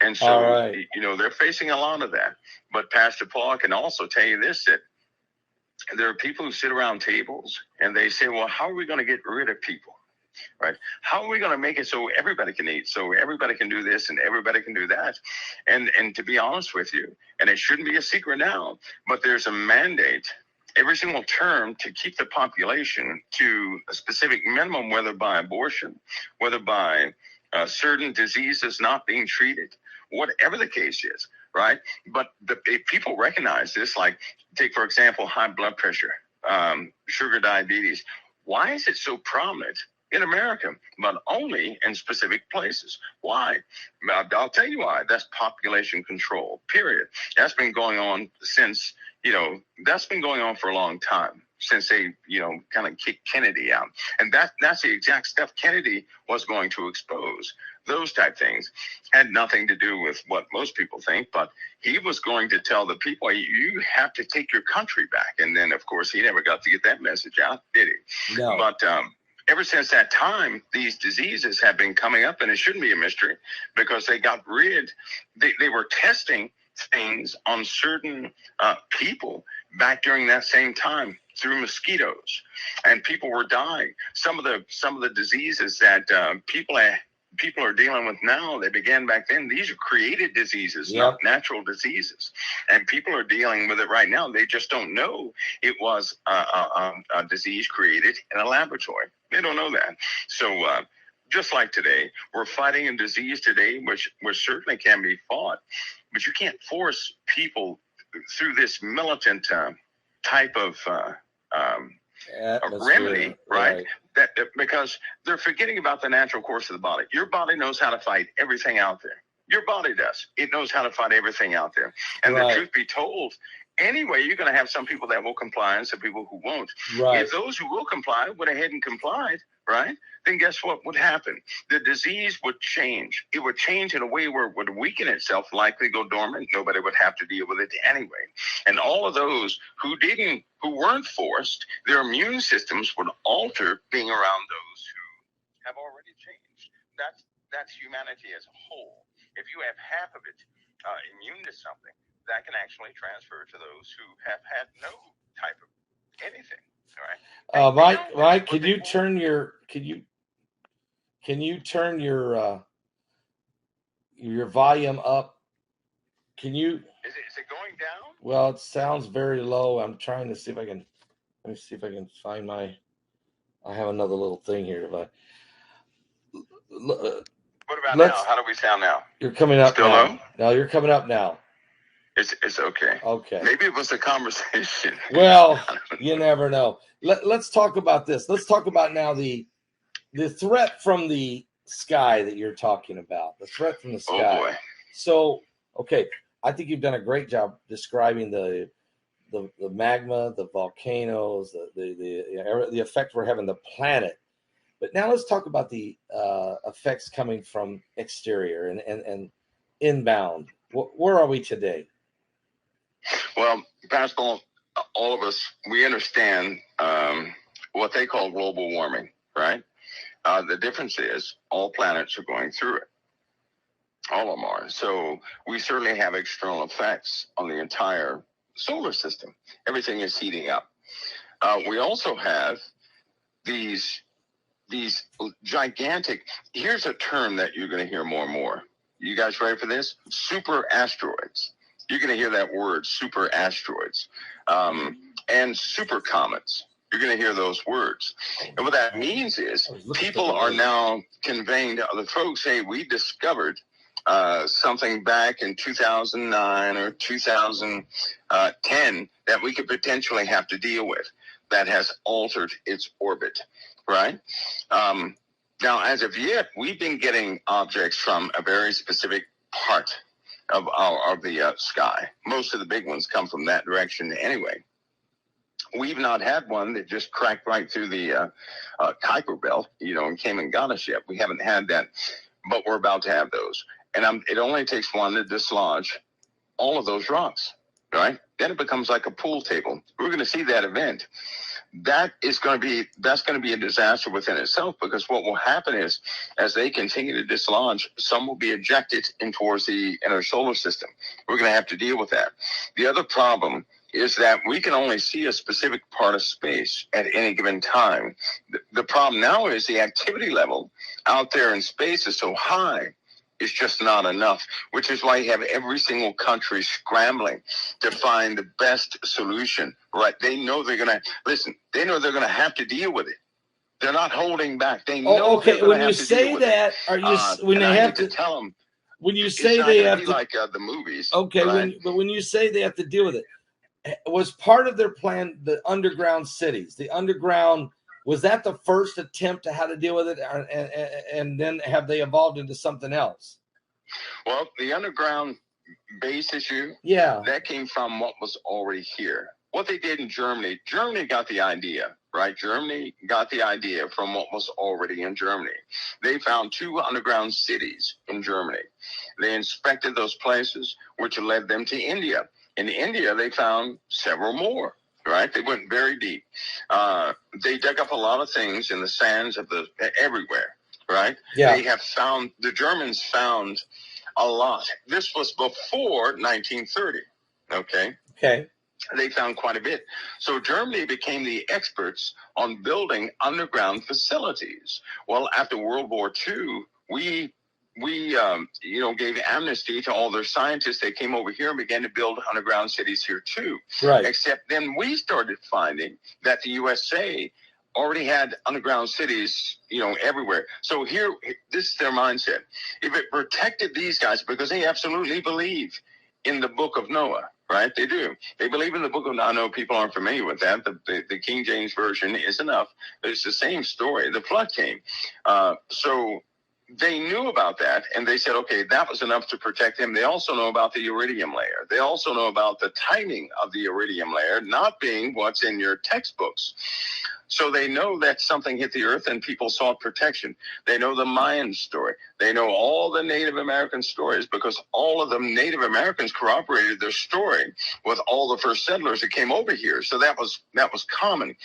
And so, they're facing a lot of that. But Pastor Paul, I can also tell you this, that there are people who sit around tables and they say, well, how are we going to get rid of people? Right? How are we going to make it so everybody can eat, so everybody can do this and everybody can do that? And to be honest with you, and it shouldn't be a secret now, but there's a mandate every single term to keep the population to a specific minimum, whether by abortion, whether by certain diseases not being treated, whatever the case is, right? But if people recognize this, like take, for example, high blood pressure, sugar diabetes. Why is it so prominent in America, but only in specific places. Why? I'll tell you why. That's population control, period. That's been going on since, that's been going on for a long time, since they, kind of kicked Kennedy out. And that's the exact stuff Kennedy was going to expose. Those type things had nothing to do with what most people think, but he was going to tell the people, you have to take your country back. And then, of course, he never got to get that message out, did he? No. But ever since that time, these diseases have been coming up, and it shouldn't be a mystery because they got they were testing things on certain people back during that same time through mosquitoes, and people were dying. Some of the diseases that people are dealing with now, they began back then. These are created diseases, Yep. not natural diseases. And people are dealing with it right now. They just don't know it was a disease created in a laboratory. They don't know that. So just like today, we're fighting a disease today, which certainly can be fought. But you can't force people through this militant type of remedy, right? That because they're forgetting about the natural course of the body. Your body knows how to fight everything out there. Your body does. It knows how to fight everything out there. And the truth be told, anyway, you're going to have some people that will comply and some people who won't. Right. If those who will comply went ahead and complied, right, then guess what would happen? The disease would change. It would change in a way where it would weaken itself, likely go dormant. Nobody would have to deal with it anyway. And all of those who weren't forced, their immune systems would alter being around those who have already changed. That's humanity as a whole. If you have half of it immune to something, that can actually transfer to those who have had no type of anything. All right. Mike, can you turn your volume up? Can you? Is it going down? Well, it sounds very low. I'm trying to see if I can. Let me see if I can find my. I have another little thing here. What about now? How do we sound now? You're coming up Still now. low? No, you're coming up now. It's okay. Okay. Maybe it was a conversation. Well, you never know. Let's talk about this. Let's talk about now the threat from the sky that you're talking about. The threat from the sky. Oh boy. So, okay, I think you've done a great job describing the magma, the volcanoes, the effect we're having on the planet. But now let's talk about the effects coming from exterior and inbound. Where are we today? Well, Pascal, all of us, we understand what they call global warming, right? The difference is all planets are going through it. All of them are. So we certainly have external effects on the entire solar system. Everything is heating up. We also have these gigantic, here's a term that you're going to hear more and more. You guys ready for this? Super asteroids. You're going to hear that word, super asteroids, and super comets. You're going to hear those words. And what that means is people are now conveying to other folks, hey, we discovered something back in 2009 or 2010 that we could potentially have to deal with that has altered its orbit, right? Now, as of yet, we've been getting objects from a very specific part of the sky. Most of the big ones come from that direction anyway. We've not had one that just cracked right through the Kuiper Belt, and came and got us yet. We haven't had that, but we're about to have those. And it only takes one to dislodge all of those rocks, right? Then it becomes like a pool table. We're going to see that event. That's going to be a disaster within itself, because what will happen is, as they continue to dislodge, some will be ejected in towards the inner solar system. We're going to have to deal with that. The other problem is that we can only see a specific part of space at any given time. The problem now is the activity level out there in space is so high, it's just not enough, which is why you have every single country scrambling to find the best solution, right? They know they're going to, they know they're going to have to deal with it. They're not holding back. They know. Okay, when you say that, are you when they have to tell them? When you say they have to, like the movies. Okay, right? when you say they have to deal with it, was part of their plan the underground cities, the underground Was that the first attempt to how to deal with it, and then have they evolved into something else? Well, the underground base issue, yeah, that came from what was already here. What they did in Germany got the idea, right? Germany got the idea from what was already in Germany. They found 2 underground cities in Germany. They inspected those places, which led them to India. In India, they found several more, right? They went very deep. They dug up a lot of things in the sands of everywhere, right? Yeah. The Germans found a lot. This was before 1930, okay? Okay. They found quite a bit. So Germany became the experts on building underground facilities. Well, after World War II, we gave amnesty to all their scientists. They came over here and began to build underground cities here too. Right. Except then we started finding that the USA already had underground cities, everywhere. So here, this is their mindset. If it protected these guys, because they absolutely believe in the Book of Noah, right? They do. They believe in the Book of Noah. I know people aren't familiar with that. The King James Version is enough. It's the same story. The flood came. So they knew about that, and they said, okay, that was enough to protect them. They also know about the iridium layer. They also know about the timing of the iridium layer not being what's in your textbooks. So they know that something hit the earth and people sought protection. They know the Mayan story. They know all the Native American stories because all of the Native Americans corroborated their story with all the first settlers that came over here. So that was common.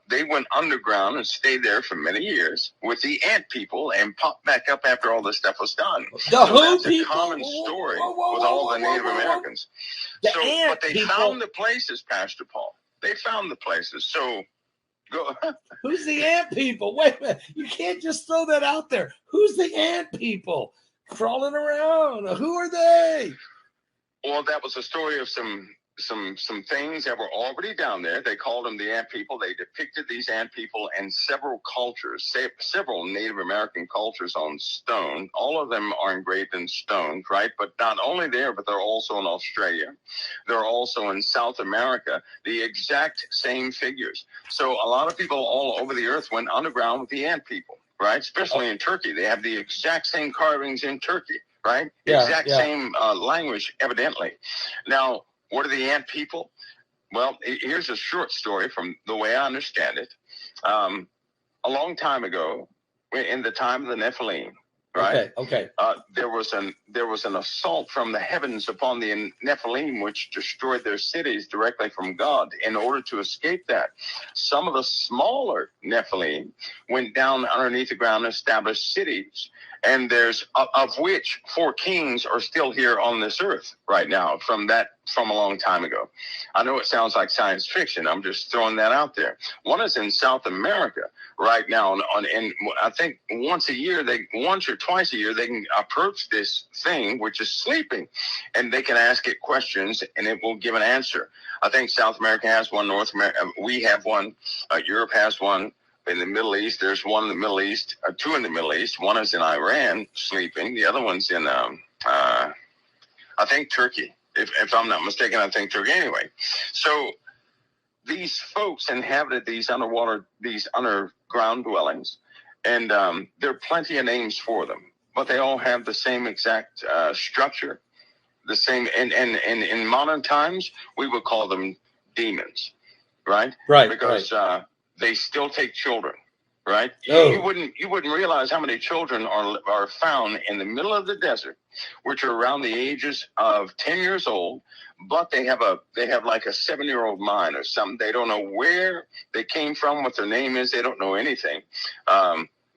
They went underground and stayed there for many years with the ant people and popped back up after all this stuff was done. So that's people? a common story with all the Native Americans. But they found the places, Pastor Paul. They found the places. So go. Who's the ant people? Wait a minute. You can't just throw that out there. Who's the ant people crawling around? Who are they? Well, that was a story of some things that were already down there. They called them the ant people. They depicted these ant people and several cultures, several Native American cultures on stone. All of them are engraved in stone, right? But not only there, but they're also in Australia. They're also in South America, the exact same figures. So a lot of people all over the earth went underground with the ant people, right? Especially in Turkey. They have the exact same carvings in Turkey, right? Same language, evidently. Now, what are the ant people? Well, here's a short story from the way I understand it. A long time ago, in the time of the Nephilim, right? Okay. There was an assault from the heavens upon the Nephilim, which destroyed their cities directly from God. In order to escape that, some of the smaller Nephilim went down underneath the ground and established cities. And there's of which 4 kings are still here on this earth right now from a long time ago. I know it sounds like science fiction. I'm just throwing that out there. One is in South America right now, and I think once or twice a year, they can approach this thing, which is sleeping, and they can ask it questions, and it will give an answer. I think South America has one, North America, we have one, Europe has one. In the Middle East, there's one in the Middle East, 2 in the Middle East. One is in Iran, sleeping. The other one's in, I think, Turkey. If I'm not mistaken, I think Turkey. Anyway, so these folks inhabited these underground dwellings, and there are plenty of names for them, but they all have the same exact structure, the same. And in modern times, we would call them demons, right? Right. Because they still take children, right? Oh. You wouldn't realize how many children are found in the middle of the desert, which are around the ages of 10 years old, but they have like a 7-year-old mind or something. They don't know where they came from, what their name is. They don't know anything.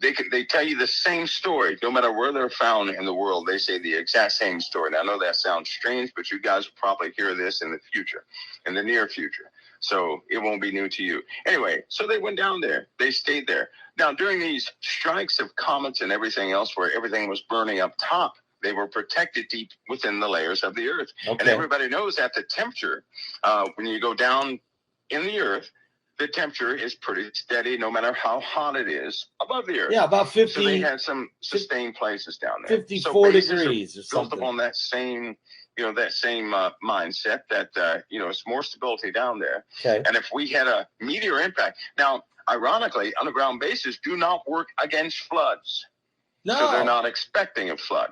They tell you the same story, no matter where they're found in the world. They say the exact same story. Now, I know that sounds strange, but you guys will probably hear this in the near future. So it won't be new to you. Anyway, so they went down there. They stayed there. Now, during these strikes of comets and everything else where everything was burning up top, they were protected deep within the layers of the earth. Okay. And everybody knows that the temperature, when you go down in the earth, the temperature is pretty steady no matter how hot it is above the earth. Yeah, about 50. So they had some sustained places down there. 54 degrees or something. Built upon that same mindset that, it's more stability down there. Okay. And if we had a meteor impact. Now, ironically, underground bases do not work against floods. No. So they're not expecting a flood.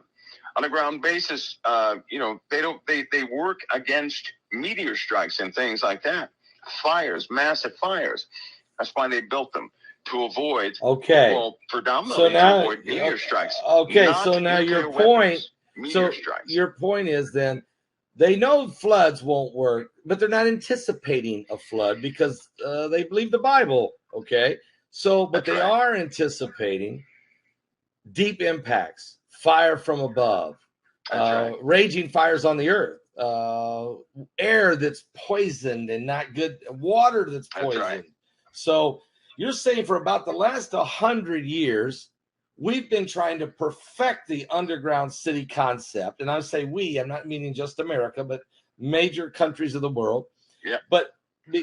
Underground bases, they work against meteor strikes and things like that. Fires, massive fires. That's why they built them, to avoid, predominantly to avoid meteor strikes. Okay, so now your point, your point is then they know floods won't work, but they're not anticipating a flood because they believe the Bible, okay? So, but they are anticipating deep impacts, fire from above, raging fires on the earth, air that's poisoned and not good, water that's poisoned. So you're saying for about the last 100 years, we've been trying to perfect the underground city concept. And I say we, I'm not meaning just America, but major countries of the world. Yeah. But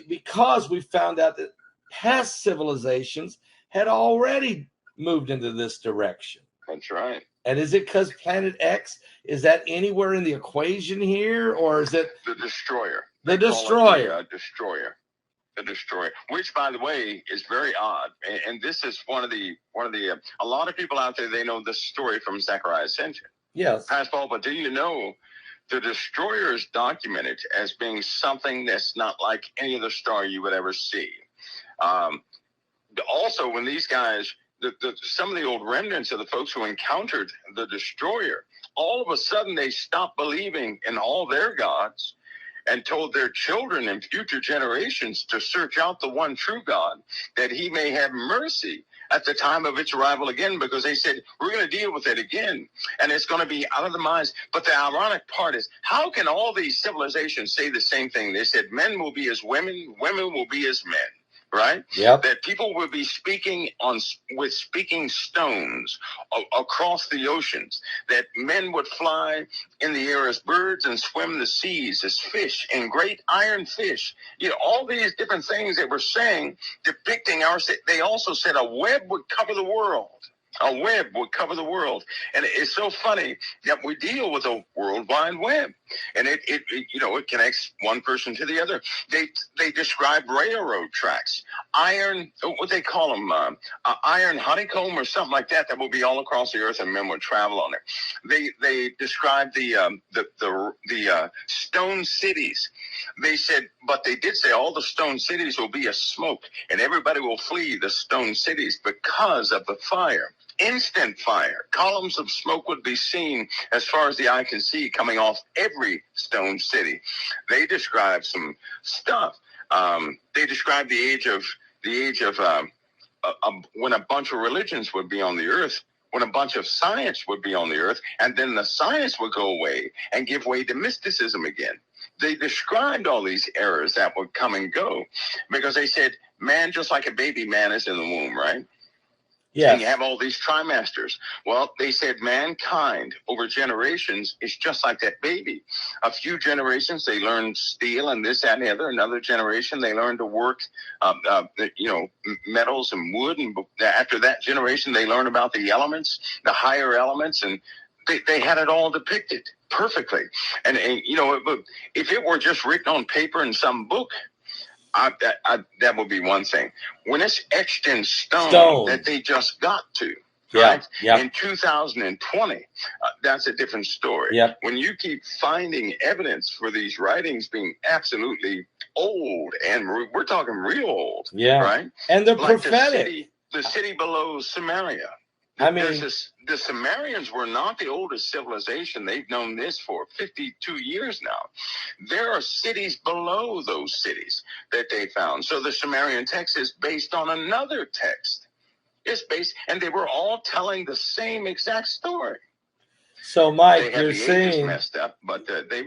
because we found out that past civilizations had already moved into this direction. That's right. And is it because Planet X, is that anywhere in the equation here, or is it the destroyer? The destroyer. The destroyer, which, by the way, is very odd. And this is one of the a lot of people out there, they know this story from Zechariah Ascension. Yes. Pastor Paul, but do you know the destroyer is documented as being something that's not like any other star you would ever see. Also, when these guys, some of the old remnants of the folks who encountered the destroyer, all of a sudden they stopped believing in all their gods and told their children and future generations to search out the one true God, that he may have mercy at the time of its arrival again, because they said, we're going to deal with it again, and it's going to be out of the minds. But the ironic part is, how can all these civilizations say the same thing? They said men will be as women, women will be as men. Right? Yep. That people will be speaking with speaking stones across the oceans. That men would fly in the air as birds and swim the seas as fish and great iron fish. You know, all these different things they were saying, depicting they also said a web would cover the world. A web would cover the world. And it's so funny that we deal with a World Wide Web. And it connects one person to the other. They describe railroad tracks, iron, what they call them, iron honeycomb or something like that will be all across the earth, and men would travel on it. They describe the stone cities. They said, but they did say all the stone cities will be a smoke, and everybody will flee the stone cities because of the fire. Instant fire. Columns of smoke would be seen as far as the eye can see coming off every stone city. They describe some stuff. They describe the age of when a bunch of religions would be on the earth, when a bunch of science would be on the earth, and then the science would go away and give way to mysticism again. They described all these errors that would come and go, because they said, man, just like a baby, man is in the womb, right? Yeah. And you have all these trimesters. Well, they said mankind over generations is just like that baby. A few generations, they learn steel and this, that, and the other. Another generation, they learn to work, metals and wood. And after that generation, they learn about the elements, the higher elements, and they had it all depicted perfectly. And if it were just written on paper in some book, that would be one thing. When it's etched in stone that they just got to, right? Yeah. In 2020, that's a different story. Yeah. When you keep finding evidence for these writings being absolutely old, and we're talking real old, right? And they're like prophetic. The city below Samaria. I mean, the Sumerians were not the oldest civilization. They've known this for 52 years now. There are cities below those cities that they found. So the Sumerian text is based on another text. It's based, and they were all telling the same exact story. So, Mike, you're saying messed up, but they.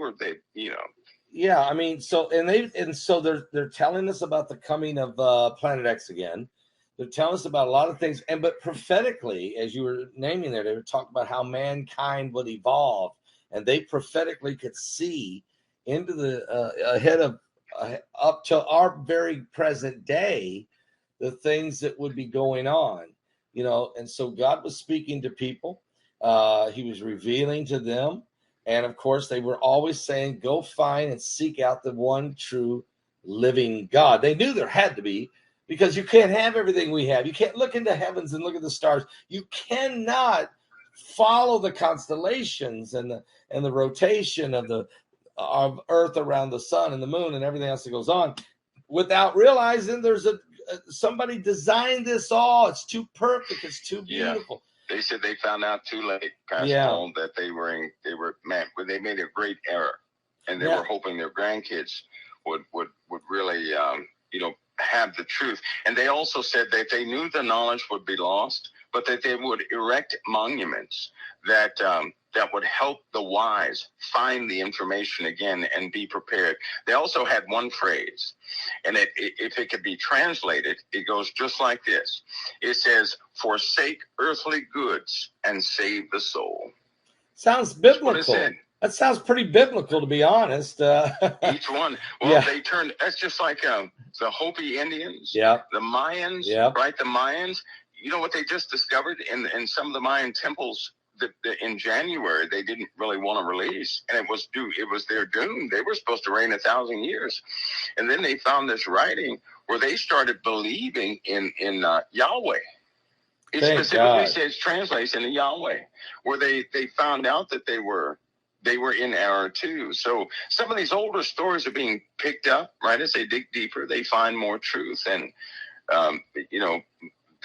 Yeah, I mean, so they're telling us about the coming of Planet X again. They're telling us about a lot of things, but prophetically, as you were naming there, they were talking about how mankind would evolve, and they prophetically could see into the ahead of up to our very present day, the things that would be going on, and so God was speaking to people. He was revealing to them, and of course, they were always saying, "Go find and seek out the one true living God." They knew there had to be. because you can't have everything we have. You can't look into heavens and look at the stars. You cannot follow the constellations and the rotation of Earth around the sun and the moon and everything else that goes on without realizing there's somebody designed this all. It's too perfect. It's too beautiful. They said they found out too late, Pastor Paul, that they made a great error, and they were hoping their grandkids would really, have the truth. And they also said that they knew the knowledge would be lost, but that they would erect monuments that would help the wise find the information again and be prepared. They also had one phrase, and if it could be translated, it goes just like this. It says, "Forsake earthly goods and save the soul." Sounds biblical. That sounds pretty biblical, to be honest. Each one. Well, they turned, that's just like the Hopi Indians, the Mayans, right? The Mayans, you know what they just discovered in some of the Mayan temples that in January they didn't really want to release, and it was their doom. They were supposed to reign 1,000 years. And then they found this writing where they started believing in Yahweh. It specifically says, translates into Yahweh, where they found out that they were in error too. So some of these older stories are being picked up, right? As they dig deeper, they find more truth. And,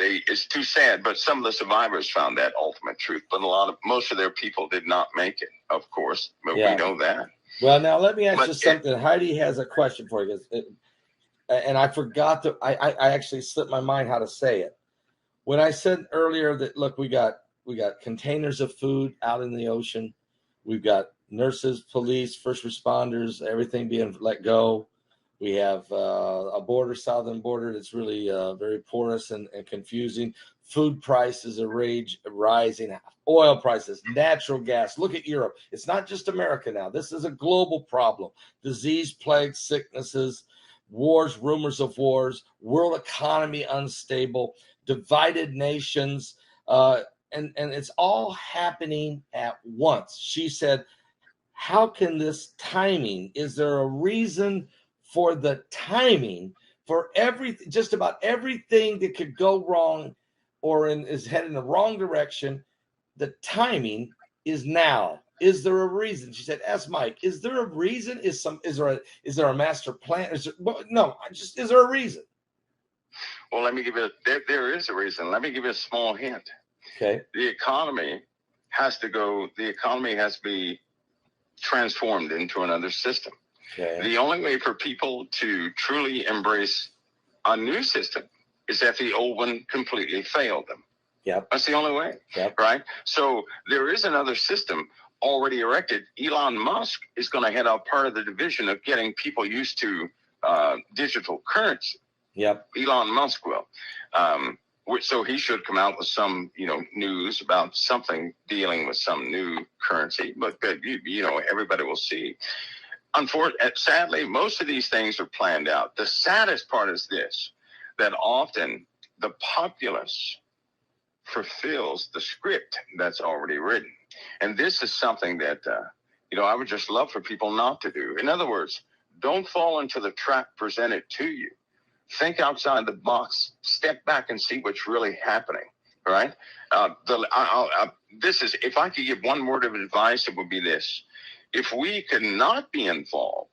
it's too sad, but some of the survivors found that ultimate truth. But most of their people did not make it, of course. But we know that. Well, now let me ask you something. Heidi has a question for you. And I forgot I actually slipped my mind how to say it. When I said earlier that, look, we got containers of food out in the ocean. We've got nurses, police, first responders, everything being let go. We have a southern border that's really very porous and confusing. Food prices are rising. Oil prices, natural gas. Look at Europe. It's not just America now. This is a global problem. Disease, plagues, sicknesses, wars, rumors of wars, world economy unstable, divided nations, and it's all happening at once. She said, how can this timing, is there a reason for the timing for just about everything that could go wrong or is headed in the wrong direction? The timing is now. Is there a reason? She said, ask Mike, is there a reason? Is there a master plan? Is there a reason? Well, let me give you there is a reason. Let me give you a small hint. Okay. The economy has to be transformed into another system. Okay. The only way for people to truly embrace a new system is that the old one completely failed them. Yep. That's the only way. Yep. Right? So there is another system already erected. Elon Musk is going to head up part of the division of getting people used to digital currency. Yep. Elon Musk will. So he should come out with some, news about something dealing with some new currency. But everybody will see. Sadly, most of these things are planned out. The saddest part is this, that often the populace fulfills the script that's already written. And this is something that, I would just love for people not to do. In other words, don't fall into the trap presented to you. Think outside the box, step back and see what's really happening, right? If I could give one word of advice, it would be this. If we could not be involved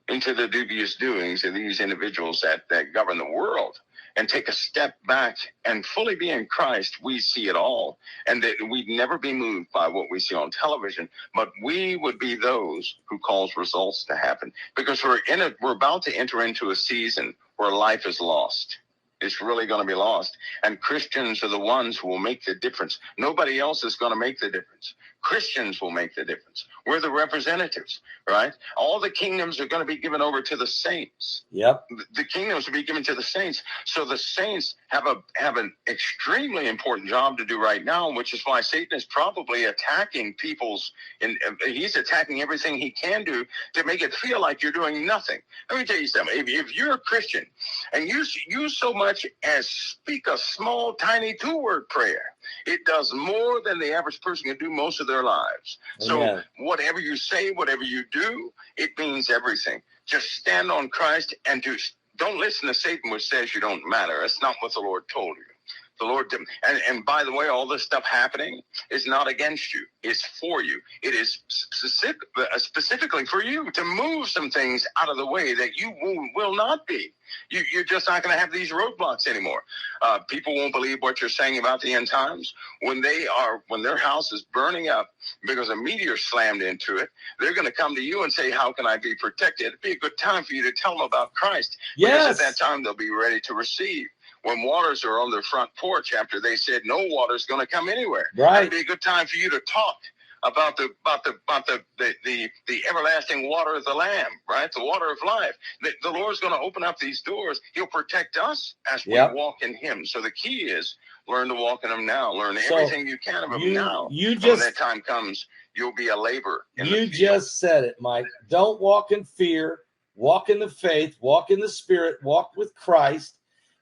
into the dubious doings of these individuals that govern the world and take a step back and fully be in Christ, we see it all. And that we'd never be moved by what we see on television, but we would be those who cause results to happen, because we're about to enter into a season where life is lost. It's really going to be lost. And Christians are the ones who will make the difference. Nobody else is going to make the difference. Christians will make the difference. We're the representatives, right? All the kingdoms are going to be given over to the saints. Yep. The kingdoms will be given to the saints. So the saints have an extremely important job to do right now, which is why Satan is probably attacking he's attacking everything he can do to make it feel like you're doing nothing. Let me tell you something. If you're a Christian and you so much as speak a small, tiny 2-word prayer, it does more than the average person can do most of their lives. So whatever you say, whatever you do, it means everything. Just stand on Christ and don't listen to Satan, which says you don't matter. That's not what the Lord told you. The Lord did. And by the way, all this stuff happening is not against you. It's for you. It is specifically for you to move some things out of the way that you will not be. You're just not going to have these roadblocks anymore. People won't believe what you're saying about the end times. When their house is burning up because a meteor slammed into it, they're going to come to you and say, how can I be protected? It'd be a good time for you to tell them about Christ. Yes. Because at that time, they'll be ready to receive. When waters are on their front porch after they said no water's going to come anywhere. Right. It'd be a good time for you to talk about the everlasting water of the Lamb, right? The water of life. The Lord's going to open up these doors. He'll protect us as we walk in Him. So the key is learn to walk in Him now. Learn everything you can of Him now. When that time comes, you'll be a laborer. You just said it, Mike. Don't walk in fear. Walk in the faith. Walk in the Spirit. Walk with Christ.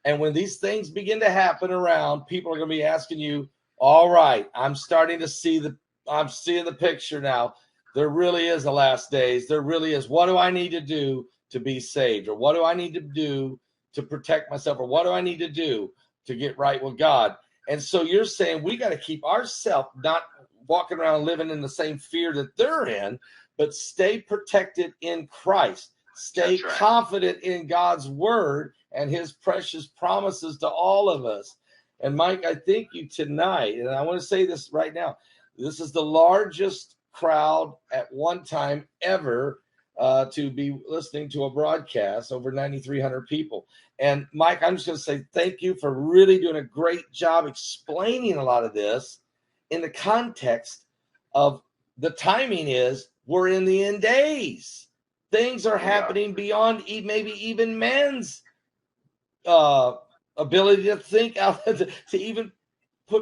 And when these things begin to happen around, people are going to be asking you, all right, I'm seeing the picture now. There really is the last days. There really is. What do I need to do to be saved? Or what do I need to do to protect myself? Or what do I need to do to get right with God? And so you're saying we got to keep ourselves not walking around living in the same fear that they're in, but stay protected in Christ. Stay confident in God's word and his precious promises to all of us. And Mike, I thank you tonight, and I want to say this right now. This is the largest crowd at one time ever to be listening to a broadcast, over 9,300 people. And Mike, I'm just going to say thank you for really doing a great job explaining a lot of this in the context of the timing is we're in the end days. Things are happening beyond maybe even man's ability to think out to even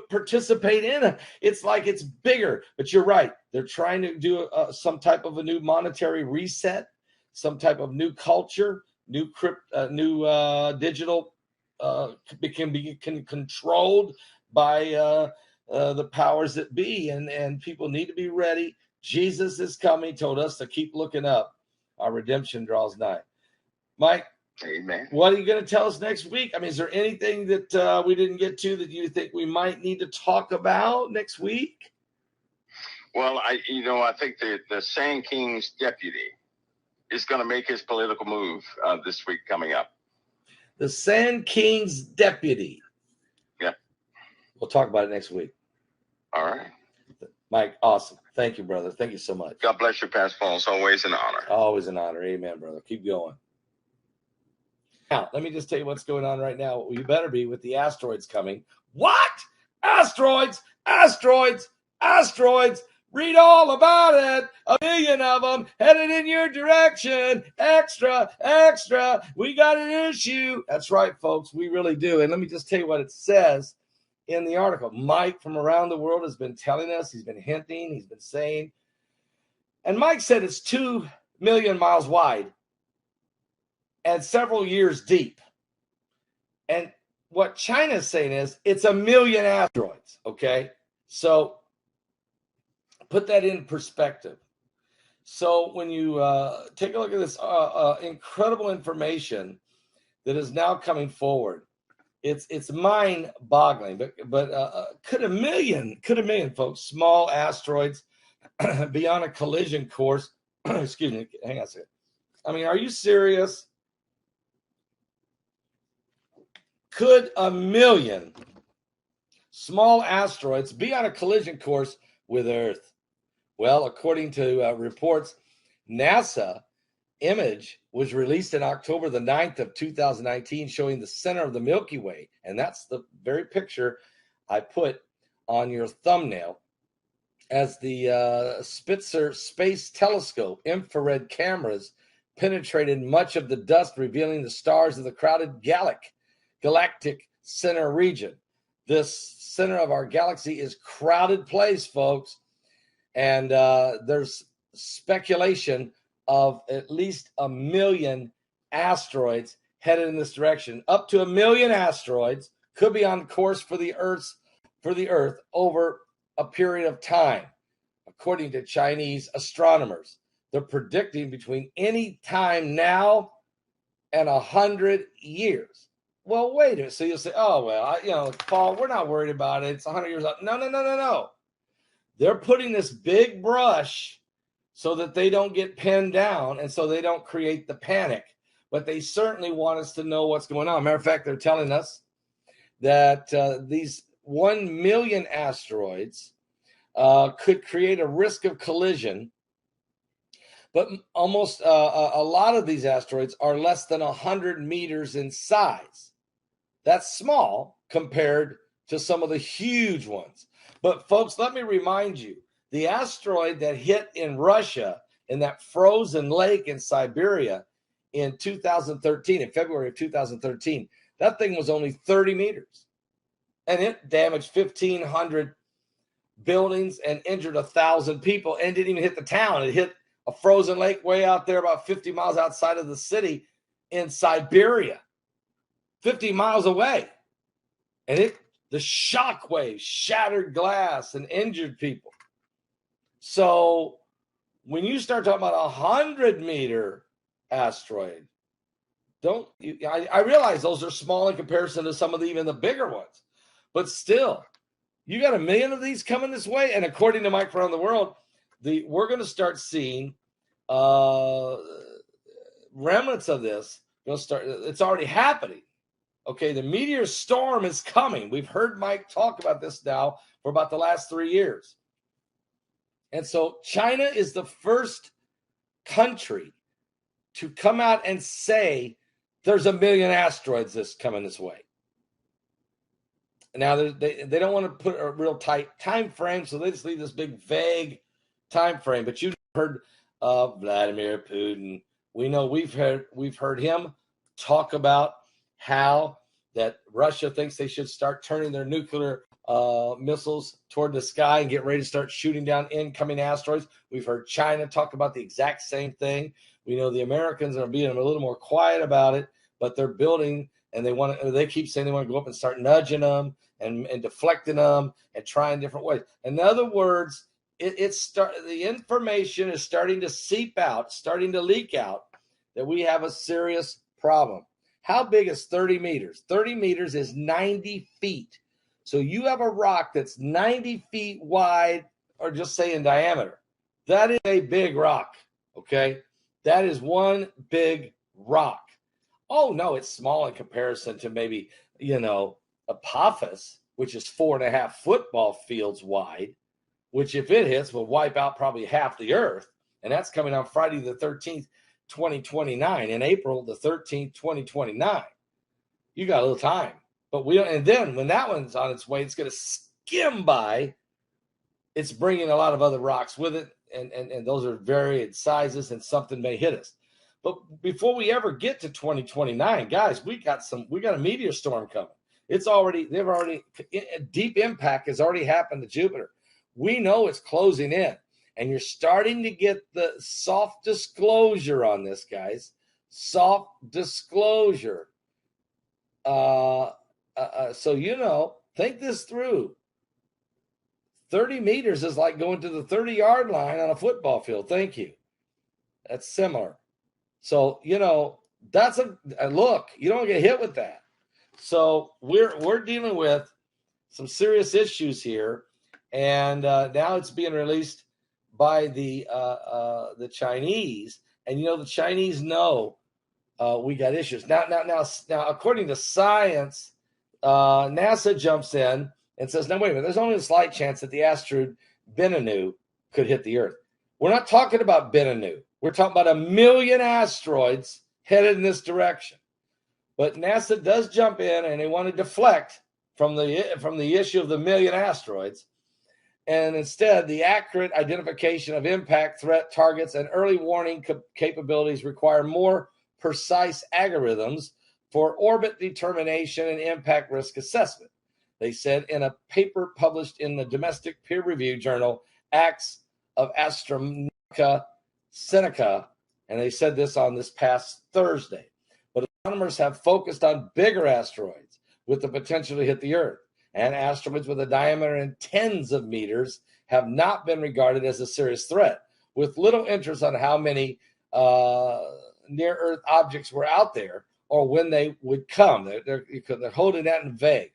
participate in it. It's like it's bigger, but you're right. They're trying to do some type of a new monetary reset, some type of new culture, new digital can be controlled by the powers that be, and people need to be ready. Jesus is coming. Told us to keep looking up. Our redemption draws nigh. Mike, amen. What are you going to tell us next week? I mean, is there anything that we didn't get to that you think we might need to talk about next week? Well, I think the Sand King's deputy is going to make his political move this week coming up. The Sand King's deputy. Yeah. We'll talk about it next week. All right. Mike, awesome. Thank you, brother. Thank you so much. God bless you, Pastor Paul. It's always an honor. Always an honor. Amen, brother. Keep going. Now, let me just tell you what's going on right now. You better be with the asteroids coming. What? Asteroids, asteroids, asteroids. Read all about it. 1 million of them headed in your direction. Extra, extra. We got an issue. That's right, folks. We really do. And let me just tell you what it says in the article. Mike from around the world has been telling us. He's been hinting. He's been saying. And Mike said it's 2 million miles wide and several years deep. And what China's saying is it's 1 million asteroids, okay? So put that in perspective. So when you take a look at this incredible information that is now coming forward, it's mind-boggling. But could a million, folks, small asteroids be on a collision course? Excuse me, hang on a second. I mean, are you serious? Could 1 million small asteroids be on a collision course with Earth? Well, according to reports, NASA image was released in October the 9th of 2019 showing the center of the Milky Way. And that's the very picture I put on your thumbnail as the Spitzer Space Telescope infrared cameras penetrated much of the dust, revealing the stars of the crowded galactic center region. This center of our galaxy is crowded place, folks. And there's speculation of at least 1 million asteroids headed in this direction. Up to 1 million asteroids could be on course for the Earth over a period of time, according to Chinese astronomers. They're predicting between any time now and 100 years. Well, wait a minute. So you'll say, oh, well, Paul, we're not worried about it. It's 100 years old. No. They're putting this big brush so that they don't get pinned down and so they don't create the panic. But they certainly want us to know what's going on. Matter of fact, they're telling us that these 1 million asteroids could create a risk of collision. But almost a lot of these asteroids are less than 100 meters in size. That's small compared to some of the huge ones. But folks, let me remind you, the asteroid that hit in Russia in that frozen lake in Siberia in 2013, in February of 2013, that thing was only 30 meters. And it damaged 1,500 buildings and injured 1,000 people and didn't even hit the town. It hit a frozen lake way out there about 50 miles outside of the city in Siberia, 50 miles away. And the shock wave shattered glass and injured people. So when you start talking about 100-meter asteroid, I realize those are small in comparison to some of even the bigger ones. But still, you got 1 million of these coming this way. And according to Mike Around the World, we're going to start seeing remnants of this. It's already happening. Okay, the meteor storm is coming. We've heard Mike talk about this now for about the last 3 years. And so China is the first country to come out and say there's 1 million asteroids that's coming this way. Now, they don't want to put a real tight time frame, so they just leave this big vague time frame. But you've heard Vladimir Putin. We know we've heard him talk about how that Russia thinks they should start turning their nuclear missiles toward the sky and get ready to start shooting down incoming asteroids. We've heard China talk about the exact same thing. We know the Americans are being a little more quiet about it, but they're building, and they keep saying they want to go up and start nudging them and deflecting them and trying different ways. In other words, the information is starting to seep out, starting to leak out that we have a serious problem. How big is 30 meters? 30 meters is 90 feet. So you have a rock that's 90 feet wide, or just say in diameter. That is a big rock, okay? That is one big rock. Oh, no, it's small in comparison to maybe, Apophis, which is 4.5 football fields wide, which if it hits will wipe out probably half the earth. And that's coming on Friday the 13th, 2029, in April the 13th, 2029. You got a little time. But we don't, and then when that one's on its way, it's going to skim by. It's bringing a lot of other rocks with it, and those are varied sizes, and something may hit us. But before we ever get to 2029, guys, we got a meteor storm coming. A deep impact has already happened to Jupiter. We know it's closing in, and you're starting to get the soft disclosure on this, guys. Soft disclosure. So, think this through. 30 meters is like going to the 30-yard line on a football field. Thank you. That's similar. So, that's a look. You don't get hit with that. So we're dealing with some serious issues here, and now it's being released by the Chinese, and the Chinese know we got issues now. According to science, NASA jumps in and says, "No, wait a minute. There's only a slight chance that the asteroid Bennu could hit the Earth." We're not talking about Bennu. We're talking about 1 million asteroids headed in this direction. But NASA does jump in, and they want to deflect from the issue of the 1 million asteroids. And instead, the accurate identification of impact, threat, targets, and early warning capabilities require more precise algorithms for orbit determination and impact risk assessment, they said in a paper published in the domestic peer-reviewed journal Acts of Astronomica Seneca, and they said this on this past Thursday. But astronomers have focused on bigger asteroids with the potential to hit the Earth, and asteroids with a diameter in tens of meters have not been regarded as a serious threat, with little interest on how many near-Earth objects were out there or when they would come. They're holding that in vague.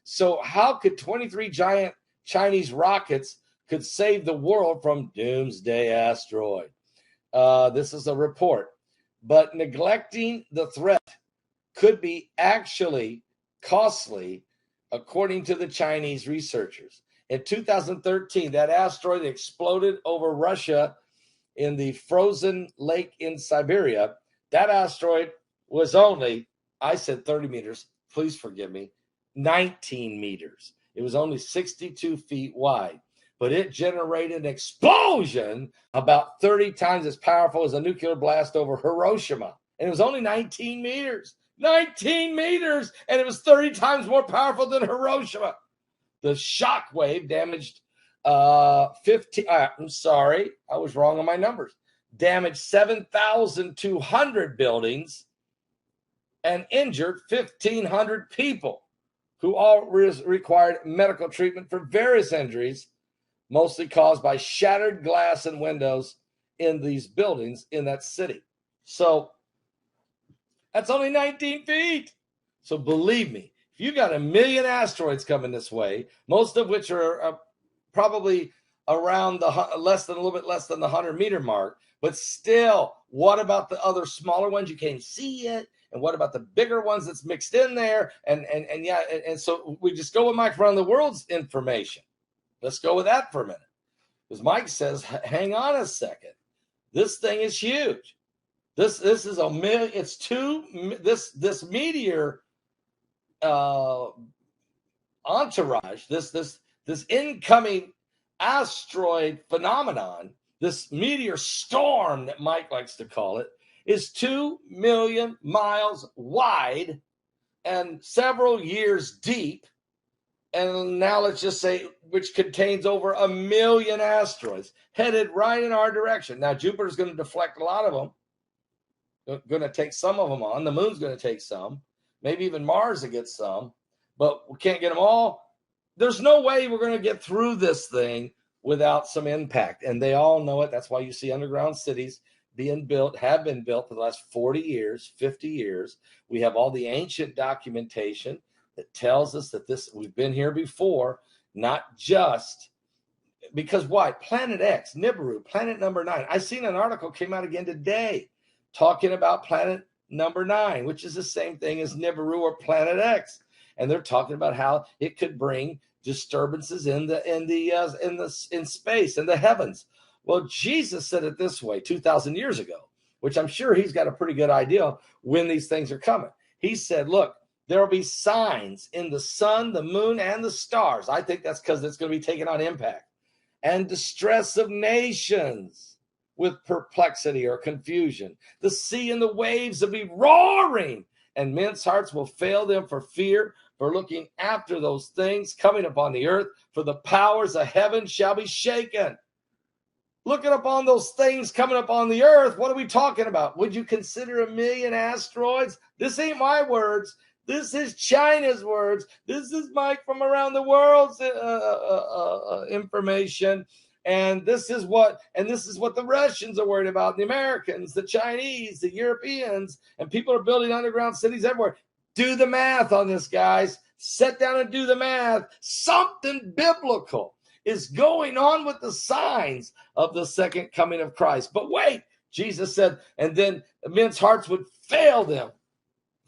So how could 23 giant Chinese rockets could save the world from doomsday asteroid? This is a report. But neglecting the threat could be actually costly, according to the Chinese researchers. In 2013, that asteroid exploded over Russia in the frozen lake in Siberia. That asteroid was only, I said 30 meters, please forgive me, 19 meters. It was only 62 feet wide, but it generated an explosion about 30 times as powerful as a nuclear blast over Hiroshima. And it was only 19 meters. 19 meters! And it was 30 times more powerful than Hiroshima. The shock wave damaged 15. I'm sorry, I was wrong on my numbers. Damaged 7,200 buildings and injured 1,500 people who all required medical treatment for various injuries, mostly caused by shattered glass and windows in these buildings in that city. So that's only 19 feet. So believe me, if you got 1 million asteroids coming this way, most of which are probably around the a little bit less than the 100-meter mark, but still, what about the other smaller ones? You can't see it. And what about the bigger ones that's mixed in there? And so we just go with Mike around the world's information. Let's go with that for a minute. Because Mike says, hang on a second. This thing is huge. This is a million. It's this meteor entourage, this incoming asteroid phenomenon, this meteor storm that Mike likes to call it, is 2 million miles wide and several years deep. And now let's just say, which contains over 1 million asteroids headed right in our direction. Now, Jupiter's going to deflect a lot of them, going to take some of them on. The moon's going to take some, maybe even Mars to get some, but we can't get them all. There's no way we're going to get through this thing without some impact. And they all know it. That's why you see underground cities being built, have been built for the last 40 years, 50 years. We have all the ancient documentation that tells us that we've been here before, not just because why? Planet X, Nibiru, planet number 9. I seen an article came out again today talking about planet number 9, which is the same thing as Nibiru or planet X. And they're talking about how it could bring disturbances in space, in the heavens. Well, Jesus said it this way 2,000 years ago, which I'm sure he's got a pretty good idea when these things are coming. He said, look, there will be signs in the sun, the moon, and the stars. I think that's because it's going to be taking on impact. And distress of nations with perplexity or confusion. The sea and the waves will be roaring, and men's hearts will fail them for fear, for looking after those things coming upon the earth, for the powers of heaven shall be shaken. Looking upon those things coming up on the earth, what are we talking about? Would you consider 1 million asteroids? This ain't my words. This is China's words. This is Mike from around the world's information. And this is what the Russians are worried about, the Americans, the Chinese, the Europeans, and people are building underground cities everywhere. Do the math on this, guys. Sit down and do the math. Something biblical is going on with the signs of the second coming of Christ. But wait, Jesus said, and then men's hearts would fail them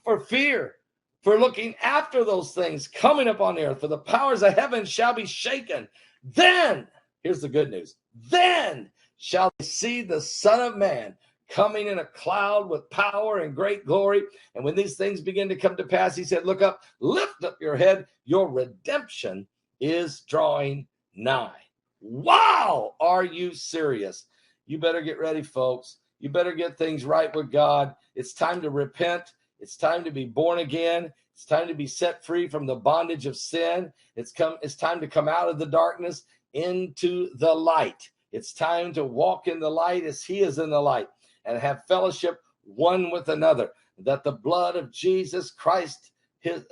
for fear, for looking after those things coming upon the earth, for the powers of heaven shall be shaken. Then, here's the good news, then shall they see the Son of Man coming in a cloud with power and great glory. And when these things begin to come to pass, he said, look up, lift up your head, your redemption is drawing nigh. Wow, are you serious? You better get ready, folks. You better get things right with God. It's time to repent. It's time to be born again. It's time to be set free from the bondage of sin. It's time to come out of the darkness into the light. It's time to walk in the light as he is in the light and have fellowship one with another. That the blood of Jesus Christ, his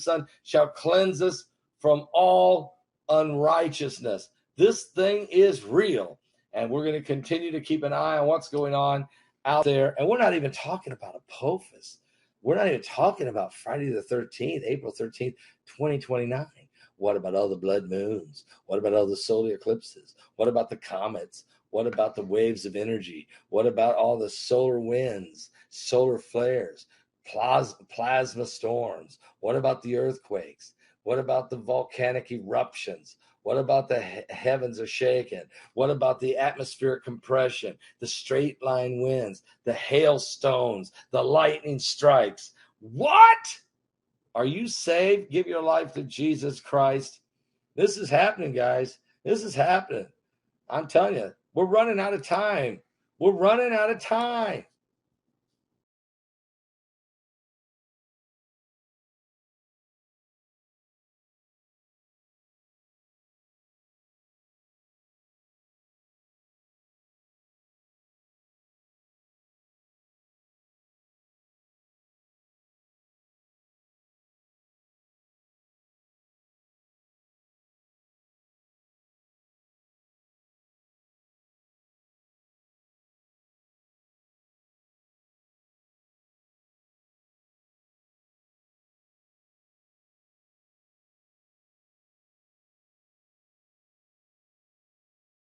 Son, shall cleanse us from all unrighteousness. This thing is real, And we're going to continue to keep an eye on what's going on out there. And we're not even talking about Apophis. We're not even talking about Friday the 13th, April 13th, 2029. What about all the blood moons? What about all the solar eclipses? What about the comets? What about the waves of energy? What about all the solar winds, solar flares, plasma storms? What about the earthquakes? What about the volcanic eruptions? What about the heavens are shaken? What about the atmospheric compression, the straight line winds, the hailstones, the lightning strikes? What? Are you saved? Give your life to Jesus Christ. This is happening, guys. This is happening. I'm telling you, we're running out of time. We're running out of time.